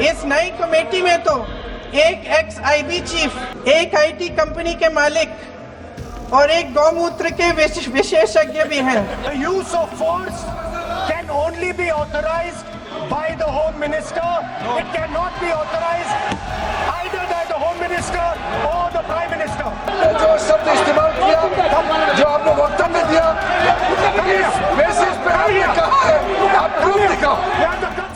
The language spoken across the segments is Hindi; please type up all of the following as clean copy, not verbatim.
इस नई कमेटी में तो एक एक्स आईबी चीफ, एक आईटी कंपनी के मालिक और एक गौमूत्र के विशेषज्ञ भी हैं। The use of force can only be authorized by the Home Minister. It cannot be authorized either by the Home Minister or the Prime Minister. जो शब्द इस्तेमाल किया, जो आपने वक्तव्य दिया, इस बेसिस पे आपने कहा है, आप प्रूफ दिखाओ।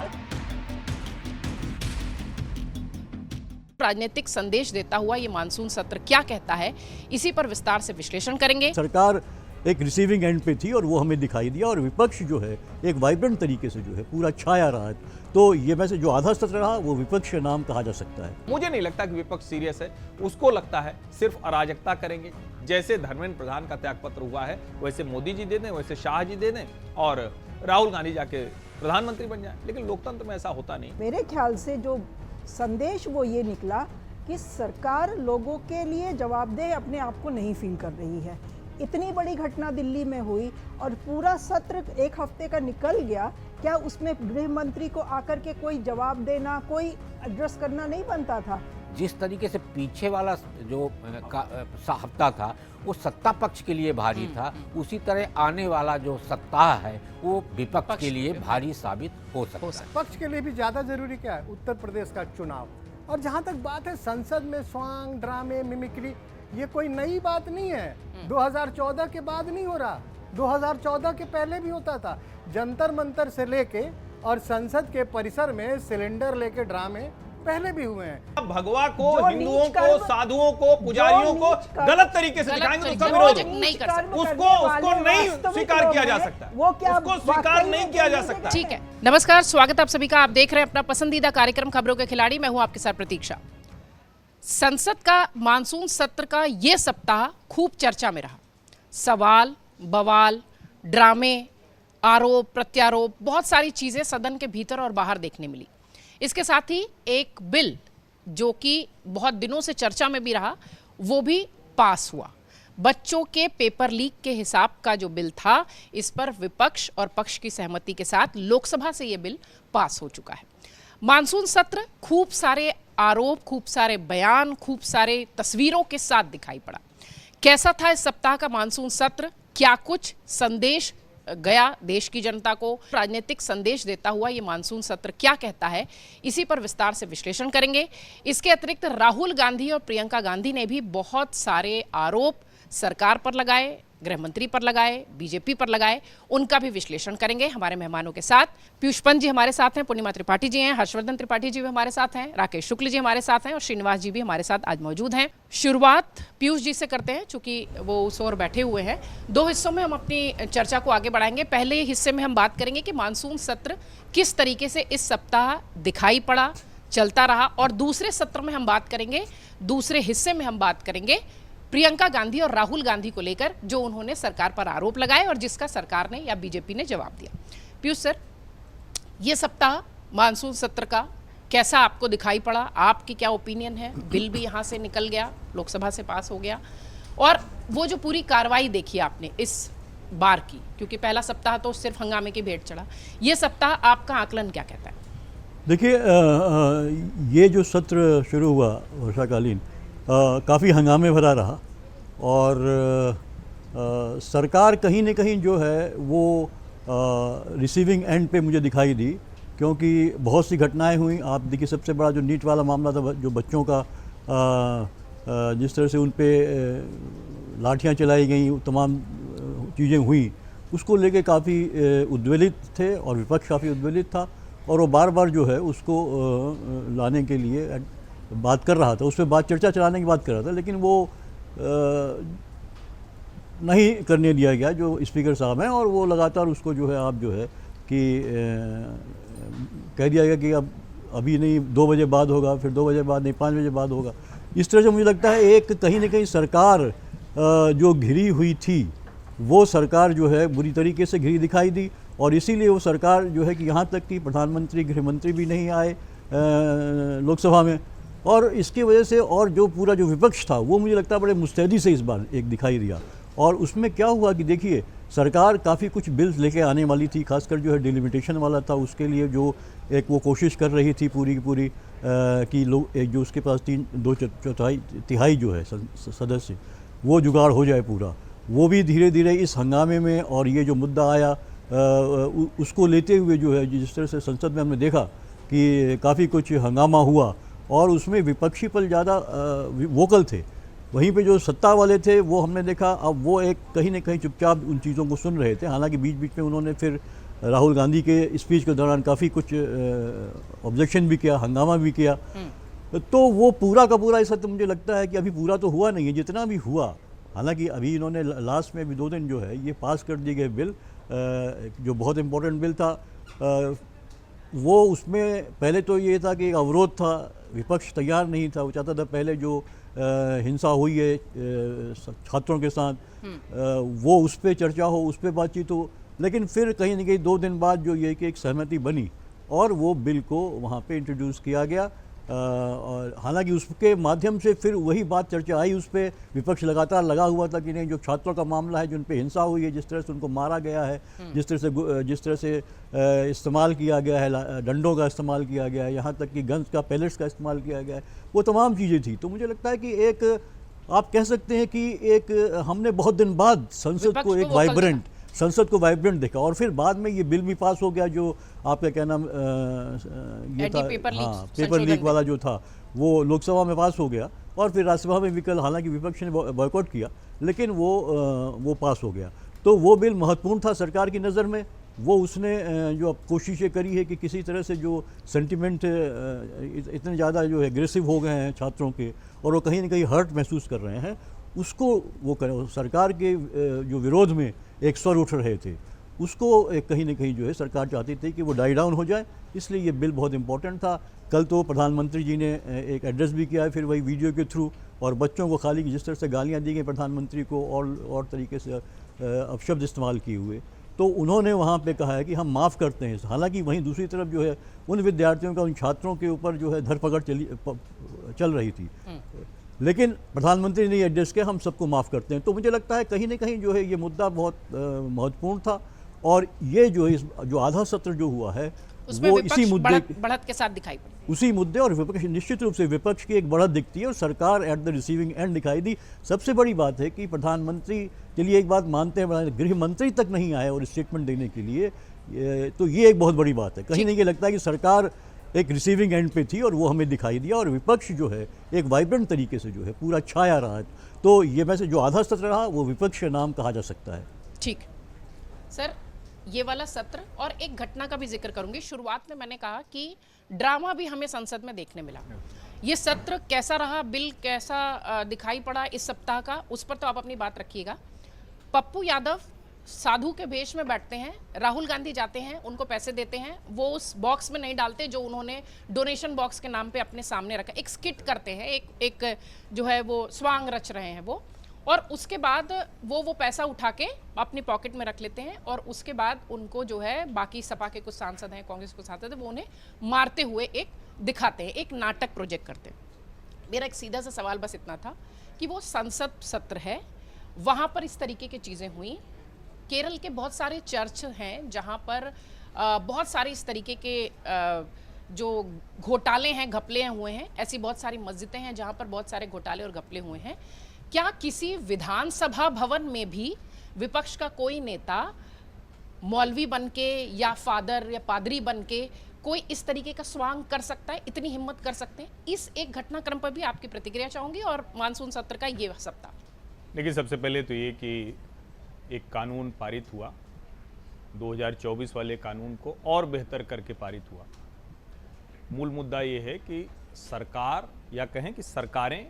राजनीतिक संदेश देता हुआ ये मानसून सत्र क्या कहता है, इसी पर विस्तार से विश्लेषण करेंगे। सरकार एक रिसीविंग एंड पे थी और वो हमें दिखाई दिया, और विपक्ष जो है एक वाइब्रेंट तरीके से जो है पूरा छाया रहा है। तो ये में से जो आधा सत्र रहा वो विपक्ष का नाम कहा जा सकता है। मुझे नहीं लगता कि विपक्ष सीरियस है, उसको लगता है सिर्फ अराजकता करेंगे। जैसे धर्मेंद्र प्रधान का त्यागपत्र हुआ है वैसे मोदी जी दे दें, वैसे शाह जी दे दें और राहुल गांधी जाके प्रधानमंत्री बन जाए, लेकिन लोकतंत्र में ऐसा होता नहीं। मेरे ख्याल से जो संदेश वो ये निकला कि सरकार लोगों के लिए जवाबदेह अपने आप को नहीं फील कर रही है। इतनी बड़ी घटना दिल्ली में हुई और पूरा सत्र एक हफ्ते का निकल गया, क्या उसमें गृह मंत्री को आकर के कोई जवाब देना, कोई एड्रेस करना नहीं बनता था? जिस तरीके से पीछे वाला जो हफ्ता था वो सत्ता पक्ष के लिए भारी था, उसी तरह आने वाला जो सप्ताह है वो विपक्ष के लिए भारी साबित हो सकता है। पक्ष के लिए भी ज़्यादा जरूरी क्या है? उत्तर प्रदेश का चुनाव। और जहाँ तक बात है संसद में स्वांग, ड्रामे, मिमिक्री, ये कोई नई बात नहीं है। 2014 के बाद नहीं हो रहा, 2014 के पहले भी होता था। जंतर मंतर से लेके और संसद के परिसर में सिलेंडर लेके ड्रामे पहले भी हुए हैं। भगवा को, हिंदुओं को, साधुओं को, पुजारियों को गलत तरीके से दिखाएंगे तो उसका विरोध नहीं कर सकते, उसको नहीं स्वीकार किया जा सकता, उसको स्वीकार नहीं किया जा सकता। ठीक है, नमस्कार, स्वागत आप सभी का। आप देख रहे हैं अपना पसंदीदा कार्यक्रम खबरों के खिलाड़ी। मैं हूं आपके साथ प्रतीक्षा। संसद का मानसून सत्र का ये सप्ताह खूब चर्चा में रहा। सवाल, बवाल, ड्रामे, आरोप प्रत्यारोप, बहुत सारी चीजें सदन के भीतर और बाहर देखने मिली। इसके साथ ही एक बिल जो कि बहुत दिनों से चर्चा में भी रहा, वो भी पास हुआ। बच्चों के पेपर लीक के हिसाब का जो बिल था, इस पर विपक्ष और पक्ष की सहमति के साथ लोकसभा से ये बिल पास हो चुका है। मानसून सत्र खूब सारे आरोप, खूब सारे बयान, खूब सारे तस्वीरों के साथ दिखाई पड़ा। कैसा था इस सप्ताह का मानसून सत्र? क्या कुछ संदेश गया देश की जनता को? राजनीतिक संदेश देता हुआ ये मानसून सत्र क्या कहता है, इसी पर विस्तार से विश्लेषण करेंगे। इसके अतिरिक्त राहुल गांधी और प्रियंका गांधी ने भी बहुत सारे आरोप सरकार पर लगाए, गृह मंत्री पर लगाए, बीजेपी पर लगाए, उनका भी विश्लेषण करेंगे हमारे मेहमानों के साथ। पीयूष पंत जी हमारे साथ हैं, पूर्णिमा त्रिपाठी जी हैं, हर्षवर्धन त्रिपाठी जी भी हमारे साथ हैं, राकेश शुक्ल जी हमारे साथ हैं और श्रीनिवास जी भी हमारे साथ आज मौजूद हैं। शुरुआत पीयूष जी से करते हैं, चूंकि वो उस ओर बैठे हुए हैं। दो हिस्सों में हम अपनी चर्चा को आगे बढ़ाएंगे। पहले हिस्से में हम बात करेंगे कि मानसून सत्र किस तरीके से इस सप्ताह दिखाई पड़ा, चलता रहा, और दूसरे सत्र में हम बात करेंगे, दूसरे हिस्से में हम बात करेंगे प्रियंका गांधी और राहुल गांधी को लेकर, जो उन्होंने सरकार पर आरोप लगाए और जिसका सरकार ने या बीजेपी ने जवाब दिया। पीयूष सर, ये सप्ताह मानसून सत्र का कैसा आपको दिखाई पड़ा? आपकी क्या ओपिनियन है? बिल भी यहाँ से निकल गया, लोकसभा से पास हो गया, और वो जो पूरी कार्रवाई देखी आपने इस बार की, क्योंकि पहला सप्ताह तो सिर्फ हंगामे की भेंट चढ़ा, ये सप्ताह आपका आकलन क्या कहता है? देखिए, ये जो सत्र शुरू हुआ वर्षाकालीन काफ़ी हंगामे भरा रहा, और सरकार कहीं न कहीं जो है वो रिसीविंग एंड पे मुझे दिखाई दी, क्योंकि बहुत सी घटनाएं हुई। आप देखिए, सबसे बड़ा जो नीट वाला मामला था, जो बच्चों का जिस तरह से उन पे लाठियां चलाई गई, तमाम चीज़ें हुई, उसको लेके काफ़ी उद्वेलित थे और विपक्ष काफ़ी उद्वेलित था, और वो बार बार जो है उसको लाने के लिए बात कर रहा था, उस पर बात चर्चा चलाने की बात कर रहा था, लेकिन वो नहीं करने दिया गया जो स्पीकर साहब हैं, और वो लगातार उसको जो है आप जो है कि कह दिया गया कि अब अभी नहीं, 2 बजे बाद होगा, फिर 2 बजे बाद नहीं, 5 बजे बाद होगा। इस तरह से मुझे लगता है एक कहीं न कहीं सरकार जो घिरी हुई थी, वो सरकार जो है बुरी तरीके से घिरी दिखाई दी, और इसीलिए वो सरकार जो है कि यहाँ तक कि प्रधानमंत्री, गृह मंत्री भी नहीं आए लोकसभा में, और इसकी वजह से और जो पूरा जो विपक्ष था वो मुझे लगता है बड़े मुस्तैदी से इस बार एक दिखाई दिया। और उसमें क्या हुआ कि देखिए सरकार काफ़ी कुछ बिल्स लेके आने वाली थी, खासकर जो है डिलिमिटेशन वाला था, उसके लिए जो एक वो कोशिश कर रही थी पूरी की पूरी कि लोग जो उसके पास 2/4 तिहाई जो है सदस्य, वो जुगाड़ हो जाए पूरा। वो भी धीरे धीरे इस हंगामे में, और ये जो मुद्दा आया उसको लेते हुए जो है, जिस तरह से संसद में हमने देखा कि काफ़ी कुछ हंगामा हुआ और उसमें विपक्षी पल ज़्यादा वोकल थे, वहीं पे जो सत्ता वाले थे वो हमने देखा अब वो एक कहीं न कहीं चुपचाप उन चीज़ों को सुन रहे थे। हालांकि बीच बीच में उन्होंने फिर राहुल गांधी के स्पीच के दौरान काफ़ी कुछ ऑब्जेक्शन भी किया, हंगामा भी किया। तो वो पूरा का पूरा ऐसा तो मुझे लगता है कि अभी पूरा तो हुआ नहीं है, जितना भी हुआ। हालांकि अभी इन्होंने लास्ट में अभी 2 दिन जो है ये पास कर दिए गए बिल, जो बहुत इम्पोर्टेंट बिल था, वो उसमें पहले तो ये था कि एक अवरोध था, विपक्ष तैयार नहीं था, वो चाहता था पहले जो हिंसा हुई है छात्रों के साथ वो उस पर चर्चा हो, उस पर बातचीत हो। लेकिन फिर कहीं ना कहीं 2 दिन बाद जो ये कि एक सहमति बनी और वो बिल को वहाँ पे इंट्रोड्यूस किया गया। और हालांकि उसके माध्यम से फिर वही बात चर्चा आई, उस पर विपक्ष लगातार लगा हुआ था कि नहीं, जो छात्रों का मामला है, जिन पे हिंसा हुई है, जिस तरह से उनको मारा गया है, जिस तरह से इस्तेमाल किया गया है, डंडों का इस्तेमाल किया गया है, यहाँ तक कि गन्स का, पैलेट्स का इस्तेमाल किया गया है, वो तमाम चीज़ें थी। तो मुझे लगता है कि एक आप कह सकते हैं कि एक हमने बहुत दिन बाद संसद को एक वाइब्रेंट देखा। और फिर बाद में ये बिल भी पास हो गया, जो आपका क्या नाम ये था, हाँ, पेपर लीक वाला जो था, वो लोकसभा में पास हो गया और फिर राज्यसभा में भी कल, हालांकि विपक्ष ने बॉयकॉट किया, लेकिन वो पास हो गया। तो वो बिल महत्वपूर्ण था सरकार की नज़र में। वो उसने जो अब कोशिशें करी है कि किसी तरह से जो सेंटिमेंट इतने ज़्यादा जो एग्रेसिव हो गए हैं छात्रों के, और वो कहीं ना कहीं हर्ट महसूस कर रहे हैं, उसको वो सरकार के जो विरोध में एक स्वर उठ रहे थे, उसको कहीं ना कहीं जो है सरकार चाहती थी कि वो डाई डाउन हो जाए। इसलिए ये बिल बहुत इंपॉर्टेंट था। कल तो प्रधानमंत्री जी ने एक एड्रेस भी किया है, फिर वही वीडियो के थ्रू, और बच्चों को खाली जिस तरह से गालियाँ दी गई प्रधानमंत्री को और तरीके से अपशब्द इस्तेमाल किए हुए, तो उन्होंने वहाँ पे कहा है कि हम माफ़ करते हैं। हालांकि वहीं दूसरी तरफ जो है उन विद्यार्थियों का, उन छात्रों के ऊपर जो है धरपकड़ चल रही थी, लेकिन प्रधानमंत्री ने एड्रेस किया हम सबको माफ़ करते हैं। तो मुझे लगता है कहीं ना कहीं जो है ये मुद्दा बहुत महत्वपूर्ण था, और ये जो जो आधा सत्र जो हुआ है वो इसी मुद्दे बढ़त के साथ दिखाई पड़ी, उसी मुद्दे, और विपक्ष, निश्चित रूप से विपक्ष की एक बढ़त दिखती है और सरकार एट द रिसीविंग एंड दिखाई दी। सबसे बड़ी बात है कि प्रधानमंत्री के लिए एक बात मानते हैं, गृह मंत्री तक नहीं आए और स्टेटमेंट देने के लिए, तो ये एक बहुत बड़ी बात है। कहीं नहीं ये लगता है कि सरकार एक रिसीविंग एंड पे थी और वो हमें दिखाई दिया, और विपक्ष जो है एक वाइब्रेंट तरीके से जो है पूरा छाया रहा है। तो ये वैसे जो आधा सत्र रहा वो विपक्ष का नाम कहा जा सकता है। ठीक सर, ये वाला सत्र, और एक घटना का भी जिक्र करूंगी। शुरुआत में मैंने कहा कि ड्रामा भी हमें संसद में देखने मिला। ये सत्र कैसा रहा, बिल कैसा दिखाई पड़ा इस सप्ताह का, उस पर तो आप अपनी बात रखिएगा। पप्पू यादव साधु के भेष में बैठते हैं, राहुल गांधी जाते हैं, उनको पैसे देते हैं, वो उस बॉक्स में नहीं डालते जो उन्होंने डोनेशन बॉक्स के नाम पे अपने सामने रखा, एक स्किट करते हैं, एक जो है वो स्वांग रच रहे हैं वो, और उसके बाद वो पैसा उठा के अपनी पॉकेट में रख लेते हैं, और उसके बाद उनको जो है बाकी सपा के कुछ सांसद हैं, कांग्रेस के सांसद हैं, वो उन्हें मारते हुए एक दिखाते हैं, एक नाटक प्रोजेक्ट करते हैं। मेरा एक सीधा सा सवाल बस इतना था कि वो संसद सत्र है, वहाँ पर इस तरीके की चीज़ें हुई। केरल के बहुत सारे चर्च हैं जहाँ पर बहुत सारे इस तरीके के जो घोटाले हैं, घपले हुए हैं, ऐसी बहुत सारी मस्जिदें हैं जहाँ पर बहुत सारे घोटाले और घपले हुए हैं। क्या किसी विधानसभा भवन में भी विपक्ष का कोई नेता मौलवी बनके या फादर या पादरी बनके कोई इस तरीके का स्वांग कर सकता है, इतनी हिम्मत कर सकते हैं? इस एक घटनाक्रम पर भी आपकी प्रतिक्रिया चाहूंगी, और मानसून सत्र का ये सप्ताह। देखिए, सबसे पहले तो ये कि एक कानून पारित हुआ, 2024 वाले कानून को और बेहतर करके पारित हुआ। मूल मुद्दा ये है कि सरकार, या कहें कि सरकारें,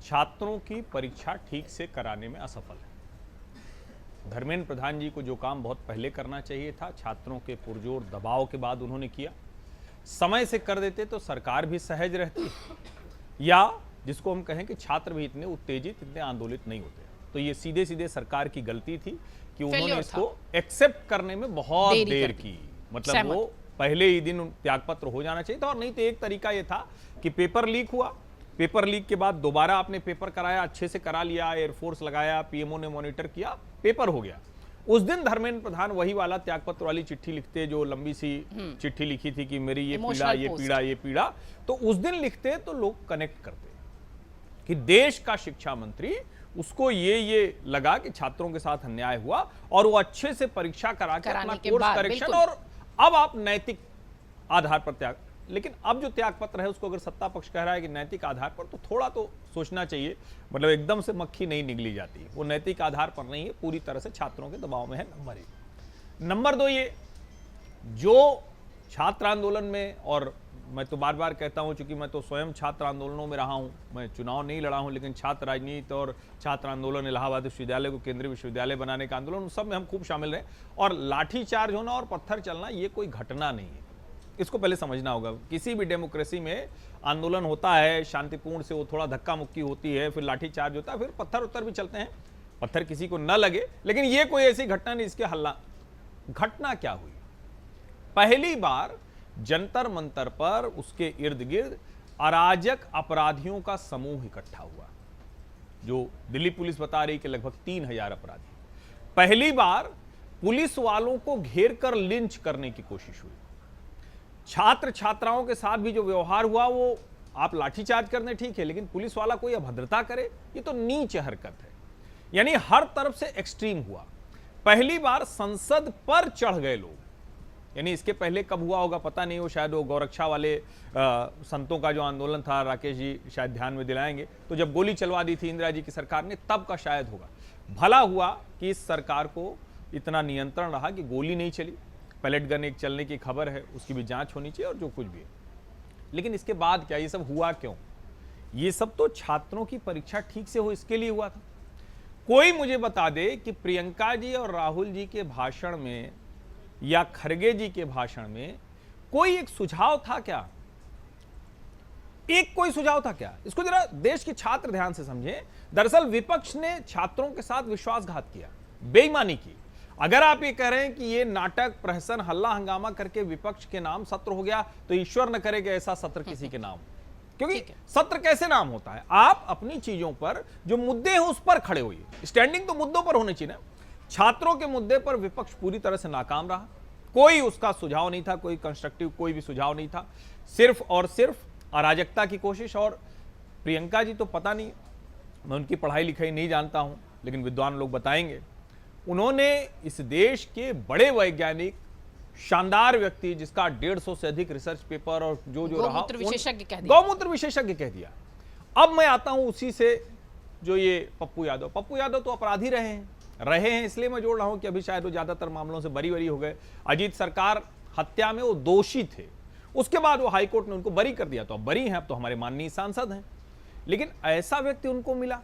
छात्रों की परीक्षा ठीक से कराने में असफल है। धर्मेंद्र प्रधान जी को जो काम बहुत पहले करना चाहिए था, छात्रों के पुरजोर दबाव के बाद उन्होंने किया। समय से कर देते तो सरकार भी सहज रहती, या जिसको हम कहें कि छात्र भी इतने उत्तेजित, इतने आंदोलित नहीं होते। तो ये सीधे सीधे सरकार की गलती थी कि उन्होंने इसको एक्सेप्ट करने में बहुत देर की। मतलब वो पहले ही दिन त्यागपत्र हो जाना चाहिए था। और नहीं तो एक तरीका ये था कि पेपर लीक हुआ, पेपर लीक के बाद दोबारा आपने पेपर कराया, अच्छे से करा लिया, एयरफोर्स लगाया, पीएमओ ने मॉनिटर किया, पेपर हो गया। उस दिन धर्मेंद्र प्रधान वही वाला त्यागपत्र वाली चिट्ठी लिखते, जो लंबी सी चिट्ठी लिखी थी कि मेरी ये पीड़ा, ये पीड़ा, ये पीड़ा, तो उस दिन लिखते तो लोग कनेक्ट करते कि देश का शिक्षा मंत्री, उसको ये लगा कि छात्रों के साथ अन्याय हुआ और वो अच्छे से परीक्षा करा के अपना कोर्स करेक्शन, और अब आप नैतिक आधार पर त्याग। लेकिन अब जो त्याग पत्र है उसको अगर सत्ता पक्ष कह रहा है कि नैतिक आधार पर, तो थोड़ा तो सोचना चाहिए। मतलब एकदम से मक्खी नहीं निगली जाती, वो नैतिक आधार पर नहीं है, पूरी तरह से छात्रों के दबाव में है। नंबर 1। नंबर 2, ये जो छात्र आंदोलन में, और मैं तो बार बार कहता हूं, चूंकि मैं तो स्वयं छात्र आंदोलनों में रहा हूं, मैं चुनाव नहीं लड़ा हूं, लेकिन छात्र राजनीति और छात्र आंदोलन, इलाहाबाद विश्वविद्यालय को केंद्रीय विश्वविद्यालय बनाने का आंदोलन, उन सब में हम खूब शामिल रहे। और लाठीचार्ज होना और पत्थर चलना ये कोई घटना नहीं है, इसको पहले समझना होगा। किसी भी डेमोक्रेसी में आंदोलन होता है, शांतिपूर्ण से, वो थोड़ा धक्का मुक्की होती है, फिर लाठीचार्ज होता है, फिर पत्थर उत्तर भी चलते हैं, पत्थर किसी को न लगे। लेकिन ये कोई ऐसी घटना नहीं इसके हल्ला। घटना क्या हुई? पहली बार जंतर मंतर पर उसके इर्द गिर्द अराजक अपराधियों का समूह इकट्ठा हुआ, जो दिल्ली पुलिस बता रही कि लगभग 3000 अपराधी। पहली बार पुलिस वालों को घेर कर लिंच करने की कोशिश हुई। छात्र छात्राओं के साथ भी जो व्यवहार हुआ, वो आप लाठीचार्ज करने ठीक है, लेकिन पुलिस वाला कोई अभद्रता करे, ये तो नीच हरकत है। यानी हर तरफ से एक्सट्रीम हुआ। पहली बार संसद पर चढ़ गए लोग, यानी इसके पहले कब हुआ होगा पता नहीं, वो शायद वो गौरक्षा वाले संतों का जो आंदोलन था, राकेश जी शायद ध्यान में दिलाएंगे, तो जब गोली चलवा दी थी इंदिरा जी की सरकार ने, तब का शायद होगा। भला हुआ कि इस सरकार को इतना नियंत्रण रहा कि गोली नहीं चली। पैलेट गन एक चलने की खबर है, उसकी भी जांच होनी चाहिए और जो कुछ भी है। लेकिन इसके बाद क्या, ये सब हुआ क्यों? ये सब तो छात्रों की परीक्षा ठीक से हो इसके लिए हुआ था। कोई मुझे बता दे कि प्रियंका जी और राहुल जी के भाषण में या खरगे जी के भाषण में कोई एक सुझाव था क्या? एक कोई सुझाव था क्या? इसको जरा देश के छात्र ध्यान से समझें। दरअसल विपक्ष ने छात्रों के साथ विश्वासघात किया, बेईमानी की। अगर आप ये कह रहे हैं कि ये नाटक, प्रहसन, हल्ला हंगामा करके विपक्ष के नाम सत्र हो गया, तो ईश्वर न करे कि ऐसा सत्र किसी के नाम, क्योंकि सत्र कैसे नाम होता है? आप अपनी चीजों पर जो मुद्दे हैं उस पर खड़े होइए। स्टैंडिंग तो मुद्दों पर होनी चाहिए ना। छात्रों के मुद्दे पर विपक्ष पूरी तरह से नाकाम रहा। कोई उसका सुझाव नहीं था, कोई कंस्ट्रक्टिव कोई भी सुझाव नहीं था, सिर्फ और सिर्फ अराजकता की कोशिश। और प्रियंका जी तो पता नहीं, मैं उनकी पढ़ाई लिखाई नहीं जानता हूं, लेकिन विद्वान लोग बताएंगे, उन्होंने इस देश के बड़े वैज्ञानिक, शानदार व्यक्ति, जिसका 150 से अधिक रिसर्च पेपर और जो रहा, गौमूत्र विशेषज्ञ कह दिया। गौमूत्र विशेषज्ञ कह दिया। अब मैं आता हूं उसी से, जो ये पप्पू यादव तो अपराधी रहे हैं, इसलिए मैं जोड़ रहा हूं कि अभी शायद वो ज्यादातर मामलों से बरी हो गए। अजीत सरकार हत्या में वो दोषी थे, उसके बाद वो हाईकोर्ट ने उनको बरी कर दिया, तो अब बरी हैं, अब तो हमारे माननीय सांसद हैं। लेकिन ऐसा व्यक्ति उनको मिला।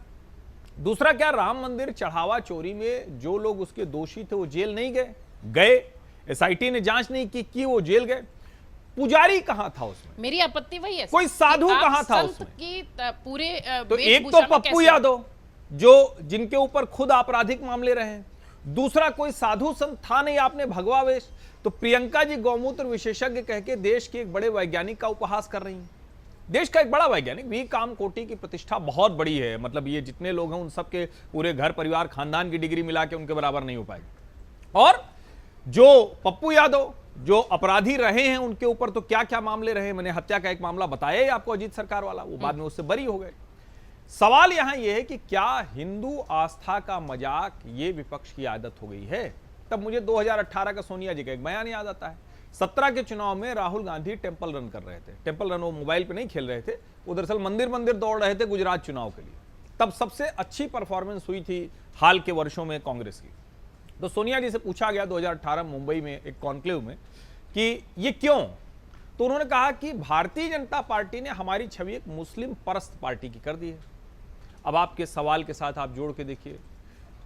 दूसरा क्या, राम मंदिर चढ़ावा चोरी में जो लोग उसके दोषी थे वो जेल नहीं गए। एसआईटी ने जांच नहीं की वो जेल गए। पुजारी कहां था उसमें? मेरी आपत्ति वही है, कोई साधु कहां था उसमें? की पूरे तो एक तो पप्पू यादव, जो जिनके ऊपर खुद आपराधिक मामले रहे हैं, दूसरा कोई साधु संत था नहीं, आपने भगवा वेश। तो प्रियंका जी गौमूत्र विशेषज्ञ कह के देश के एक बड़े वैज्ञानिक का उपहास कर रही हैं। देश का एक बड़ा वैज्ञानिक, वी कामकोटी की प्रतिष्ठा बहुत बड़ी है, मतलब ये जितने लोग हैं उन सबके पूरे घर परिवार खानदान की डिग्री मिला के उनके बराबर नहीं हो पाएगी। और जो पप्पू यादव जो अपराधी रहे हैं, उनके ऊपर तो क्या क्या मामले रहे, मैंने हत्या का एक मामला बताया ही आपको, अजीत सरकार वाला, वो बाद में उससे बरी हो गए। सवाल यहां यह है कि क्या हिंदू आस्था का मजाक ये विपक्ष की आदत हो गई है? तब मुझे 2018 का सोनिया जी का एक बयान याद आता है। 17 के चुनाव में राहुल गांधी टेंपल रन कर रहे थे। टेंपल रन वो मोबाइल पे नहीं खेल रहे थे, वो दरअसल मंदिर दौड़ रहे थे गुजरात चुनाव के लिए। तब सबसे अच्छी परफॉर्मेंस हुई थी हाल के वर्षों में कांग्रेस की। तो सोनिया जी से पूछा गया 2018 मुंबई में एक कॉन्क्लेव में कि ये क्यों? तो उन्होंने कहा कि भारतीय जनता पार्टी ने हमारी छवि एक मुस्लिम परस्त पार्टी की कर दी है। अब आपके सवाल के साथ आप जोड़ के देखिए,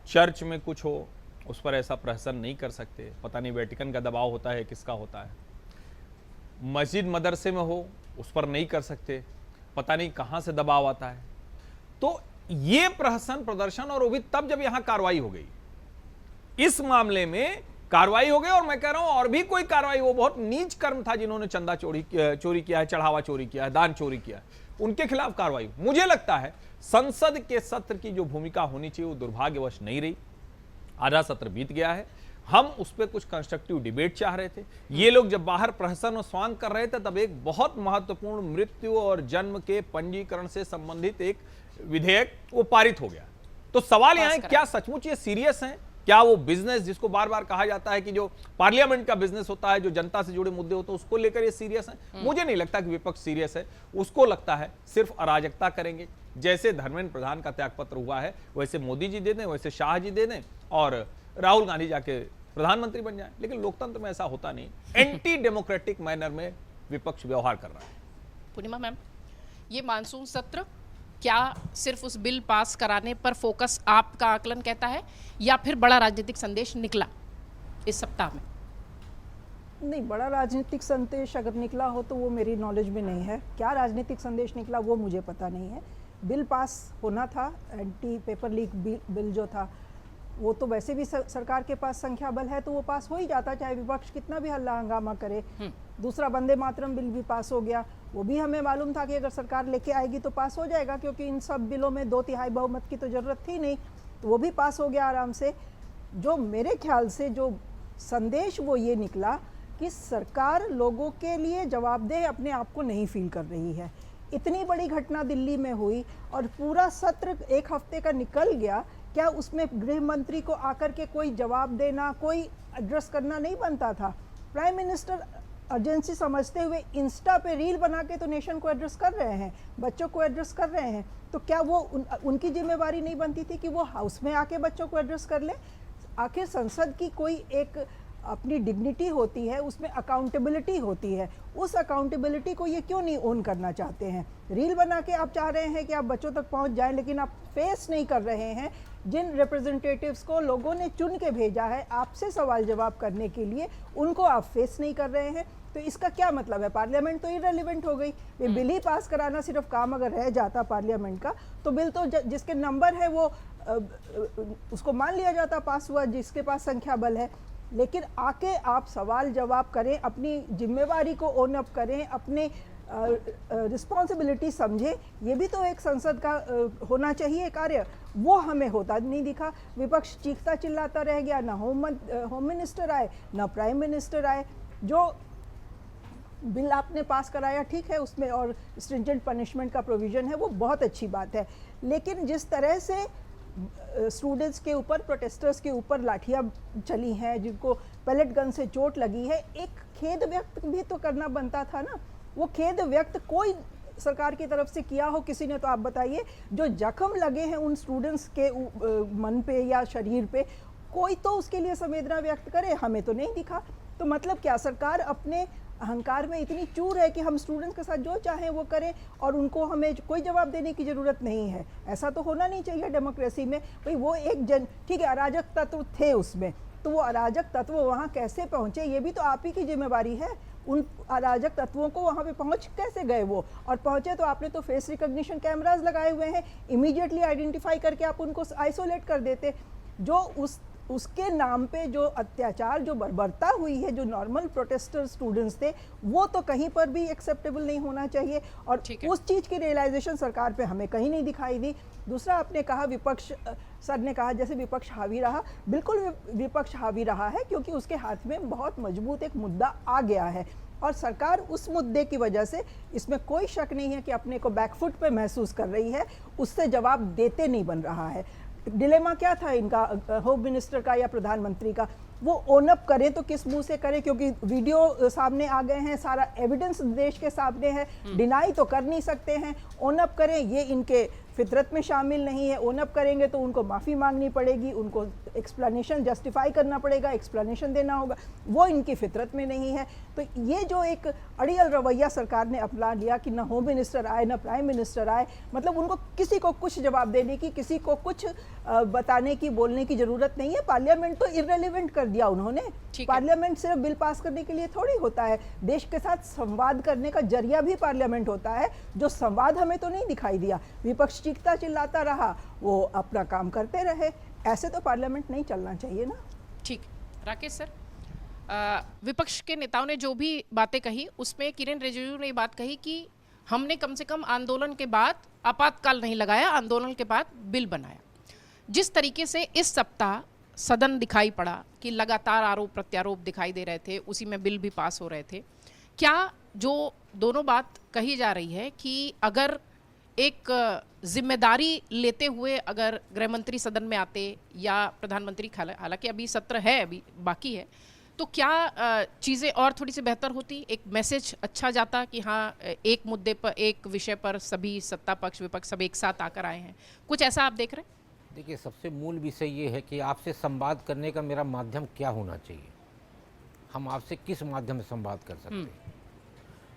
चर्च में कुछ हो उस पर ऐसा प्रहसन नहीं कर सकते, पता नहीं वेटिकन का दबाव होता है, किसका होता है। मस्जिद मदरसे में हो उस पर नहीं कर सकते, पता नहीं कहां से दबाव आता है। तो ये प्रहसन प्रदर्शन, और वो भी तब जब यहां कार्रवाई हो गई, इस मामले में कार्रवाई हो गई। और मैं कह रहा हूं और भी कोई कार्रवाई, वो बहुत नीच कर्म था जिन्होंने चंदा चोरी किया है, चढ़ावा चोरी किया है, दान चोरी किया है, उनके खिलाफ कार्रवाई। मुझे लगता है संसद के सत्र की जो भूमिका होनी चाहिए वो दुर्भाग्यवश नहीं रही। आधा सत्र बीत गया है, हम उस पर कुछ कंस्ट्रक्टिव डिबेट चाह रहे थे। ये लोग जब बाहर प्रहसन और स्वांग कर रहे थे तब एक बहुत महत्वपूर्ण मृत्यु और जन्म के पंजीकरण से संबंधित एक विधेयक वो पारित हो गया। तो सवाल यहाँ है, क्या सचमुच ये सीरियस हैं? क्या वो बिजनेस जिसको बार बार कहा जाता है कि जो पार्लियामेंट का बिजनेस होता है, जो जनता से जुड़े मुद्दे होते हैं, उसको लेकर ये सीरियस है? मुझे नहीं लगता कि विपक्ष सीरियस है। उसको लगता है सिर्फ अराजकता करेंगे। जैसे धर्मेंद्र प्रधान का त्यागपत्र हुआ है वैसे मोदी जी दे दें, वैसे शाह जी दे दें और राहुल गांधी जाके प्रधानमंत्री बन जाए। लेकिन लोकतंत्र में ऐसा होता नहीं। एंटी डेमोक्रेटिक मैनर में विपक्ष व्यवहार कर रहा है। पूर्णिमा मैम, ये मानसून सत्र क्या सिर्फ उस बिल पास कराने पर फोकस आपका आकलन कहता है, या फिर बड़ा राजनीतिक संदेश निकला इस सप्ताह में? नहीं, बड़ा राजनीतिक संदेश अगर निकला हो तो वो मेरी नॉलेज में नहीं है। क्या राजनीतिक संदेश निकला वो मुझे पता नहीं है। बिल पास होना था, एंटी पेपर लीक बिल जो था वो तो वैसे भी सरकार के पास संख्या बल है तो वो पास हो ही जाता, चाहे विपक्ष कितना भी हल्ला हंगामा करे। दूसरा वंदे मातरम बिल भी पास हो गया, वो भी हमें मालूम था कि अगर सरकार लेके आएगी तो पास हो जाएगा, क्योंकि इन सब बिलों में 2/3 बहुमत की तो जरूरत थी नहीं, तो वो भी पास हो गया आराम से। जो मेरे ख्याल से जो संदेश वो ये निकला कि सरकार लोगों के लिए जवाबदेह अपने आप को नहीं फील कर रही है। इतनी बड़ी घटना दिल्ली में हुई और पूरा सत्र एक हफ्ते का निकल गया, क्या उसमें गृह मंत्री को आकर के कोई जवाब देना, कोई एड्रेस करना नहीं बनता था? प्राइम मिनिस्टर अर्जेंसी समझते हुए इंस्टा पे रील बना के तो नेशन को एड्रेस कर रहे हैं, बच्चों को एड्रेस कर रहे हैं, तो क्या वो उनकी जिम्मेवारी नहीं बनती थी कि वो हाउस में आके बच्चों को एड्रेस कर ले? आखिर संसद की कोई एक अपनी डिग्निटी होती है, उसमें अकाउंटेबिलिटी होती है, उस अकाउंटेबिलिटी को ये क्यों नहीं ओन करना चाहते हैं? रील बना के आप चाह रहे हैं कि आप बच्चों तक पहुंच जाएं, लेकिन आप फेस नहीं कर रहे हैं जिन रिप्रेजेंटेटिव्स को लोगों ने चुन के भेजा है आपसे सवाल जवाब करने के लिए, उनको आप फेस नहीं कर रहे हैं। तो इसका क्या मतलब है? पार्लियामेंट तो इररिलेवेंट हो गई। ये बिल ही पास कराना सिर्फ काम अगर रह जाता पार्लियामेंट का, तो बिल तो जिसके नंबर है वो उसको मान लिया जाता पास हुआ, जिसके पास संख्या बल है। लेकिन आके आप सवाल जवाब करें, अपनी जिम्मेवारी को ओन अप करें, अपने रिस्पॉन्सिबिलिटी समझे, ये भी तो एक संसद का होना चाहिए कार्य। वो हमें होता नहीं दिखा। विपक्ष चीखता चिल्लाता रह गया, ना होम मिनिस्टर आए, ना प्राइम मिनिस्टर आए। जो बिल आपने पास कराया ठीक है, उसमें और स्ट्रिंजेंट पनिशमेंट का प्रोविज़न है, वो बहुत अच्छी बात है। लेकिन जिस तरह से स्टूडेंट्स के ऊपर, प्रोटेस्टर्स के ऊपर लाठियाँ चली हैं, जिनको पैलेट गन से चोट लगी है, एक खेद व्यक्त भी तो करना बनता था ना। वो खेद व्यक्त कोई सरकार की तरफ से किया हो किसी ने तो आप बताइए। जो जख्म लगे हैं उन स्टूडेंट्स के मन पे या शरीर पे, कोई तो उसके लिए संवेदना व्यक्त करे, हमें तो नहीं दिखा। तो मतलब क्या सरकार अपने अहंकार में इतनी चूर है कि हम स्टूडेंट्स के साथ जो चाहें वो करें और उनको हमें कोई जवाब देने की ज़रूरत नहीं है? ऐसा तो होना नहीं चाहिए डेमोक्रेसी में। भाई वो एक ठीक है, अराजक तत्व थे उसमें, तो वो अराजक तत्व वहाँ कैसे पहुँचे ये भी तो आप ही की जिम्मेवारी है। उन अराजक तत्वों को वहाँ पे पहुँच कैसे गए वो, और पहुँचे तो आपने तो फेस रिकॉग्निशन कैमराज लगाए हुए हैं, इमीडिएटली आइडेंटिफाई करके आप उनको आइसोलेट कर देते। जो उसके नाम पे जो अत्याचार, जो बर्बरता हुई है, जो नॉर्मल प्रोटेस्टर स्टूडेंट्स थे, वो तो कहीं पर भी एक्सेप्टेबल नहीं होना चाहिए। और उस चीज़ की रियलाइजेशन सरकार पे हमें कहीं नहीं दिखाई दी। दूसरा आपने कहा विपक्ष, सर ने कहा जैसे विपक्ष हावी रहा, बिल्कुल विपक्ष हावी रहा है, क्योंकि उसके हाथ में बहुत मजबूत एक मुद्दा आ गया है और सरकार उस मुद्दे की वजह से, इसमें कोई शक नहीं है कि अपने को बैकफुट पे महसूस कर रही है, उससे जवाब देते नहीं बन रहा है। डिलेमा क्या था इनका, होम मिनिस्टर का या प्रधानमंत्री का? वो ओन अप करें तो किस मुंह से करें, क्योंकि वीडियो सामने आ गए हैं, सारा एविडेंस देश के सामने है, डिनाई तो कर नहीं सकते हैं। ओन अप करें, ये इनके फितरत में शामिल नहीं है। ओन अप करेंगे तो उनको माफ़ी मांगनी पड़ेगी, उनको एक्सप्लेनेशन जस्टिफाई करना पड़ेगा, एक्सप्लेनेशन देना होगा, वो इनकी फितरत में नहीं है। तो ये जो एक अड़ियल रवैया सरकार ने अपना लिया कि ना होम मिनिस्टर आए ना प्राइम मिनिस्टर आए, मतलब उनको किसी को कुछ जवाब देने की, किसी को कुछ बताने की, बोलने की ज़रूरत नहीं है। पार्लियामेंट तो इररिलेवेंट कर दिया उन्होंने। पार्लियामेंट सिर्फ बिल पास करने के लिए थोड़ी होता है, देश के साथ संवाद करने का जरिया भी पार्लियामेंट होता है। जो संवाद हमें तो नहीं दिखाई दिया। विपक्ष चीखता चिल्लाता रहा, वो अपना काम करते रहे। ऐसे तो पार्लियामेंट नहीं चलना चाहिए ना। ठीक, राकेश सर, विपक्ष के नेताओं ने जो भी बातें कही उसमें किरेन रिजिजू ने ये बात कही कि हमने कम से कम आंदोलन के बाद आपातकाल नहीं लगाया, आंदोलन के बाद बिल बनाया। जिस तरीके से इस सप्ताह सदन दिखाई पड़ा कि लगातार आरोप प्रत्यारोप दिखाई दे रहे थे, उसी में बिल भी पास हो रहे थे। क्या जो दोनों बात कही जा रही है कि अगर एक जिम्मेदारी लेते हुए अगर गृह मंत्री सदन में आते या प्रधानमंत्री, हालांकि अभी सत्र है, अभी बाकी है, तो क्या चीज़ें और थोड़ी सी बेहतर होती, एक मैसेज अच्छा जाता कि हाँ एक मुद्दे पर, एक विषय पर सभी सत्ता पक्ष विपक्ष सब एक साथ आकर आए हैं, कुछ ऐसा आप देख रहे हैं? देखिए, सबसे मूल विषय ये है कि आपसे संवाद करने का मेरा माध्यम क्या होना चाहिए, हम आपसे किस माध्यम से संवाद कर सकते हैं।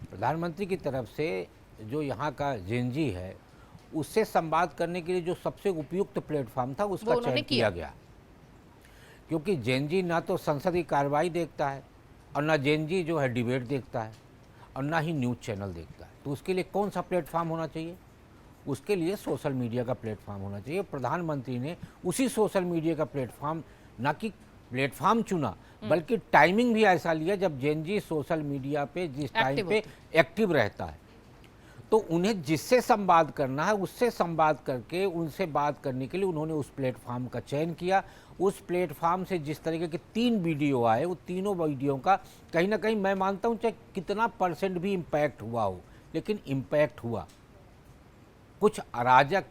प्रधानमंत्री की तरफ से जो यहाँ का जेएनजी है उससे संवाद करने के लिए जो सबसे उपयुक्त प्लेटफॉर्म था उसका चयन किया गया, क्योंकि जेएनजी ना तो संसद की कार्रवाई देखता है और ना जेएनजी जो है डिबेट देखता है और ना ही न्यूज़ चैनल देखता है। तो उसके लिए कौन सा प्लेटफॉर्म होना चाहिए? उसके लिए सोशल मीडिया का प्लेटफॉर्म होना चाहिए। प्रधानमंत्री ने उसी सोशल मीडिया का प्लेटफॉर्म, ना कि प्लेटफॉर्म चुना, बल्कि टाइमिंग भी ऐसा लिया जब जेएनजी सोशल मीडिया पे जिस टाइम पे एक्टिव रहता है, तो उन्हें जिससे संवाद करना है उससे संवाद करके उनसे बात करने के लिए उन्होंने उस प्लेटफॉर्म का चयन किया। उस प्लेटफॉर्म से जिस तरीके के 3 वीडियो आए, वो तीनों वीडियो का कहीं ना कहीं मैं मानता हूँ चाहे कितना % भी इम्पैक्ट हुआ हो, लेकिन इम्पैक्ट हुआ। कुछ अराजक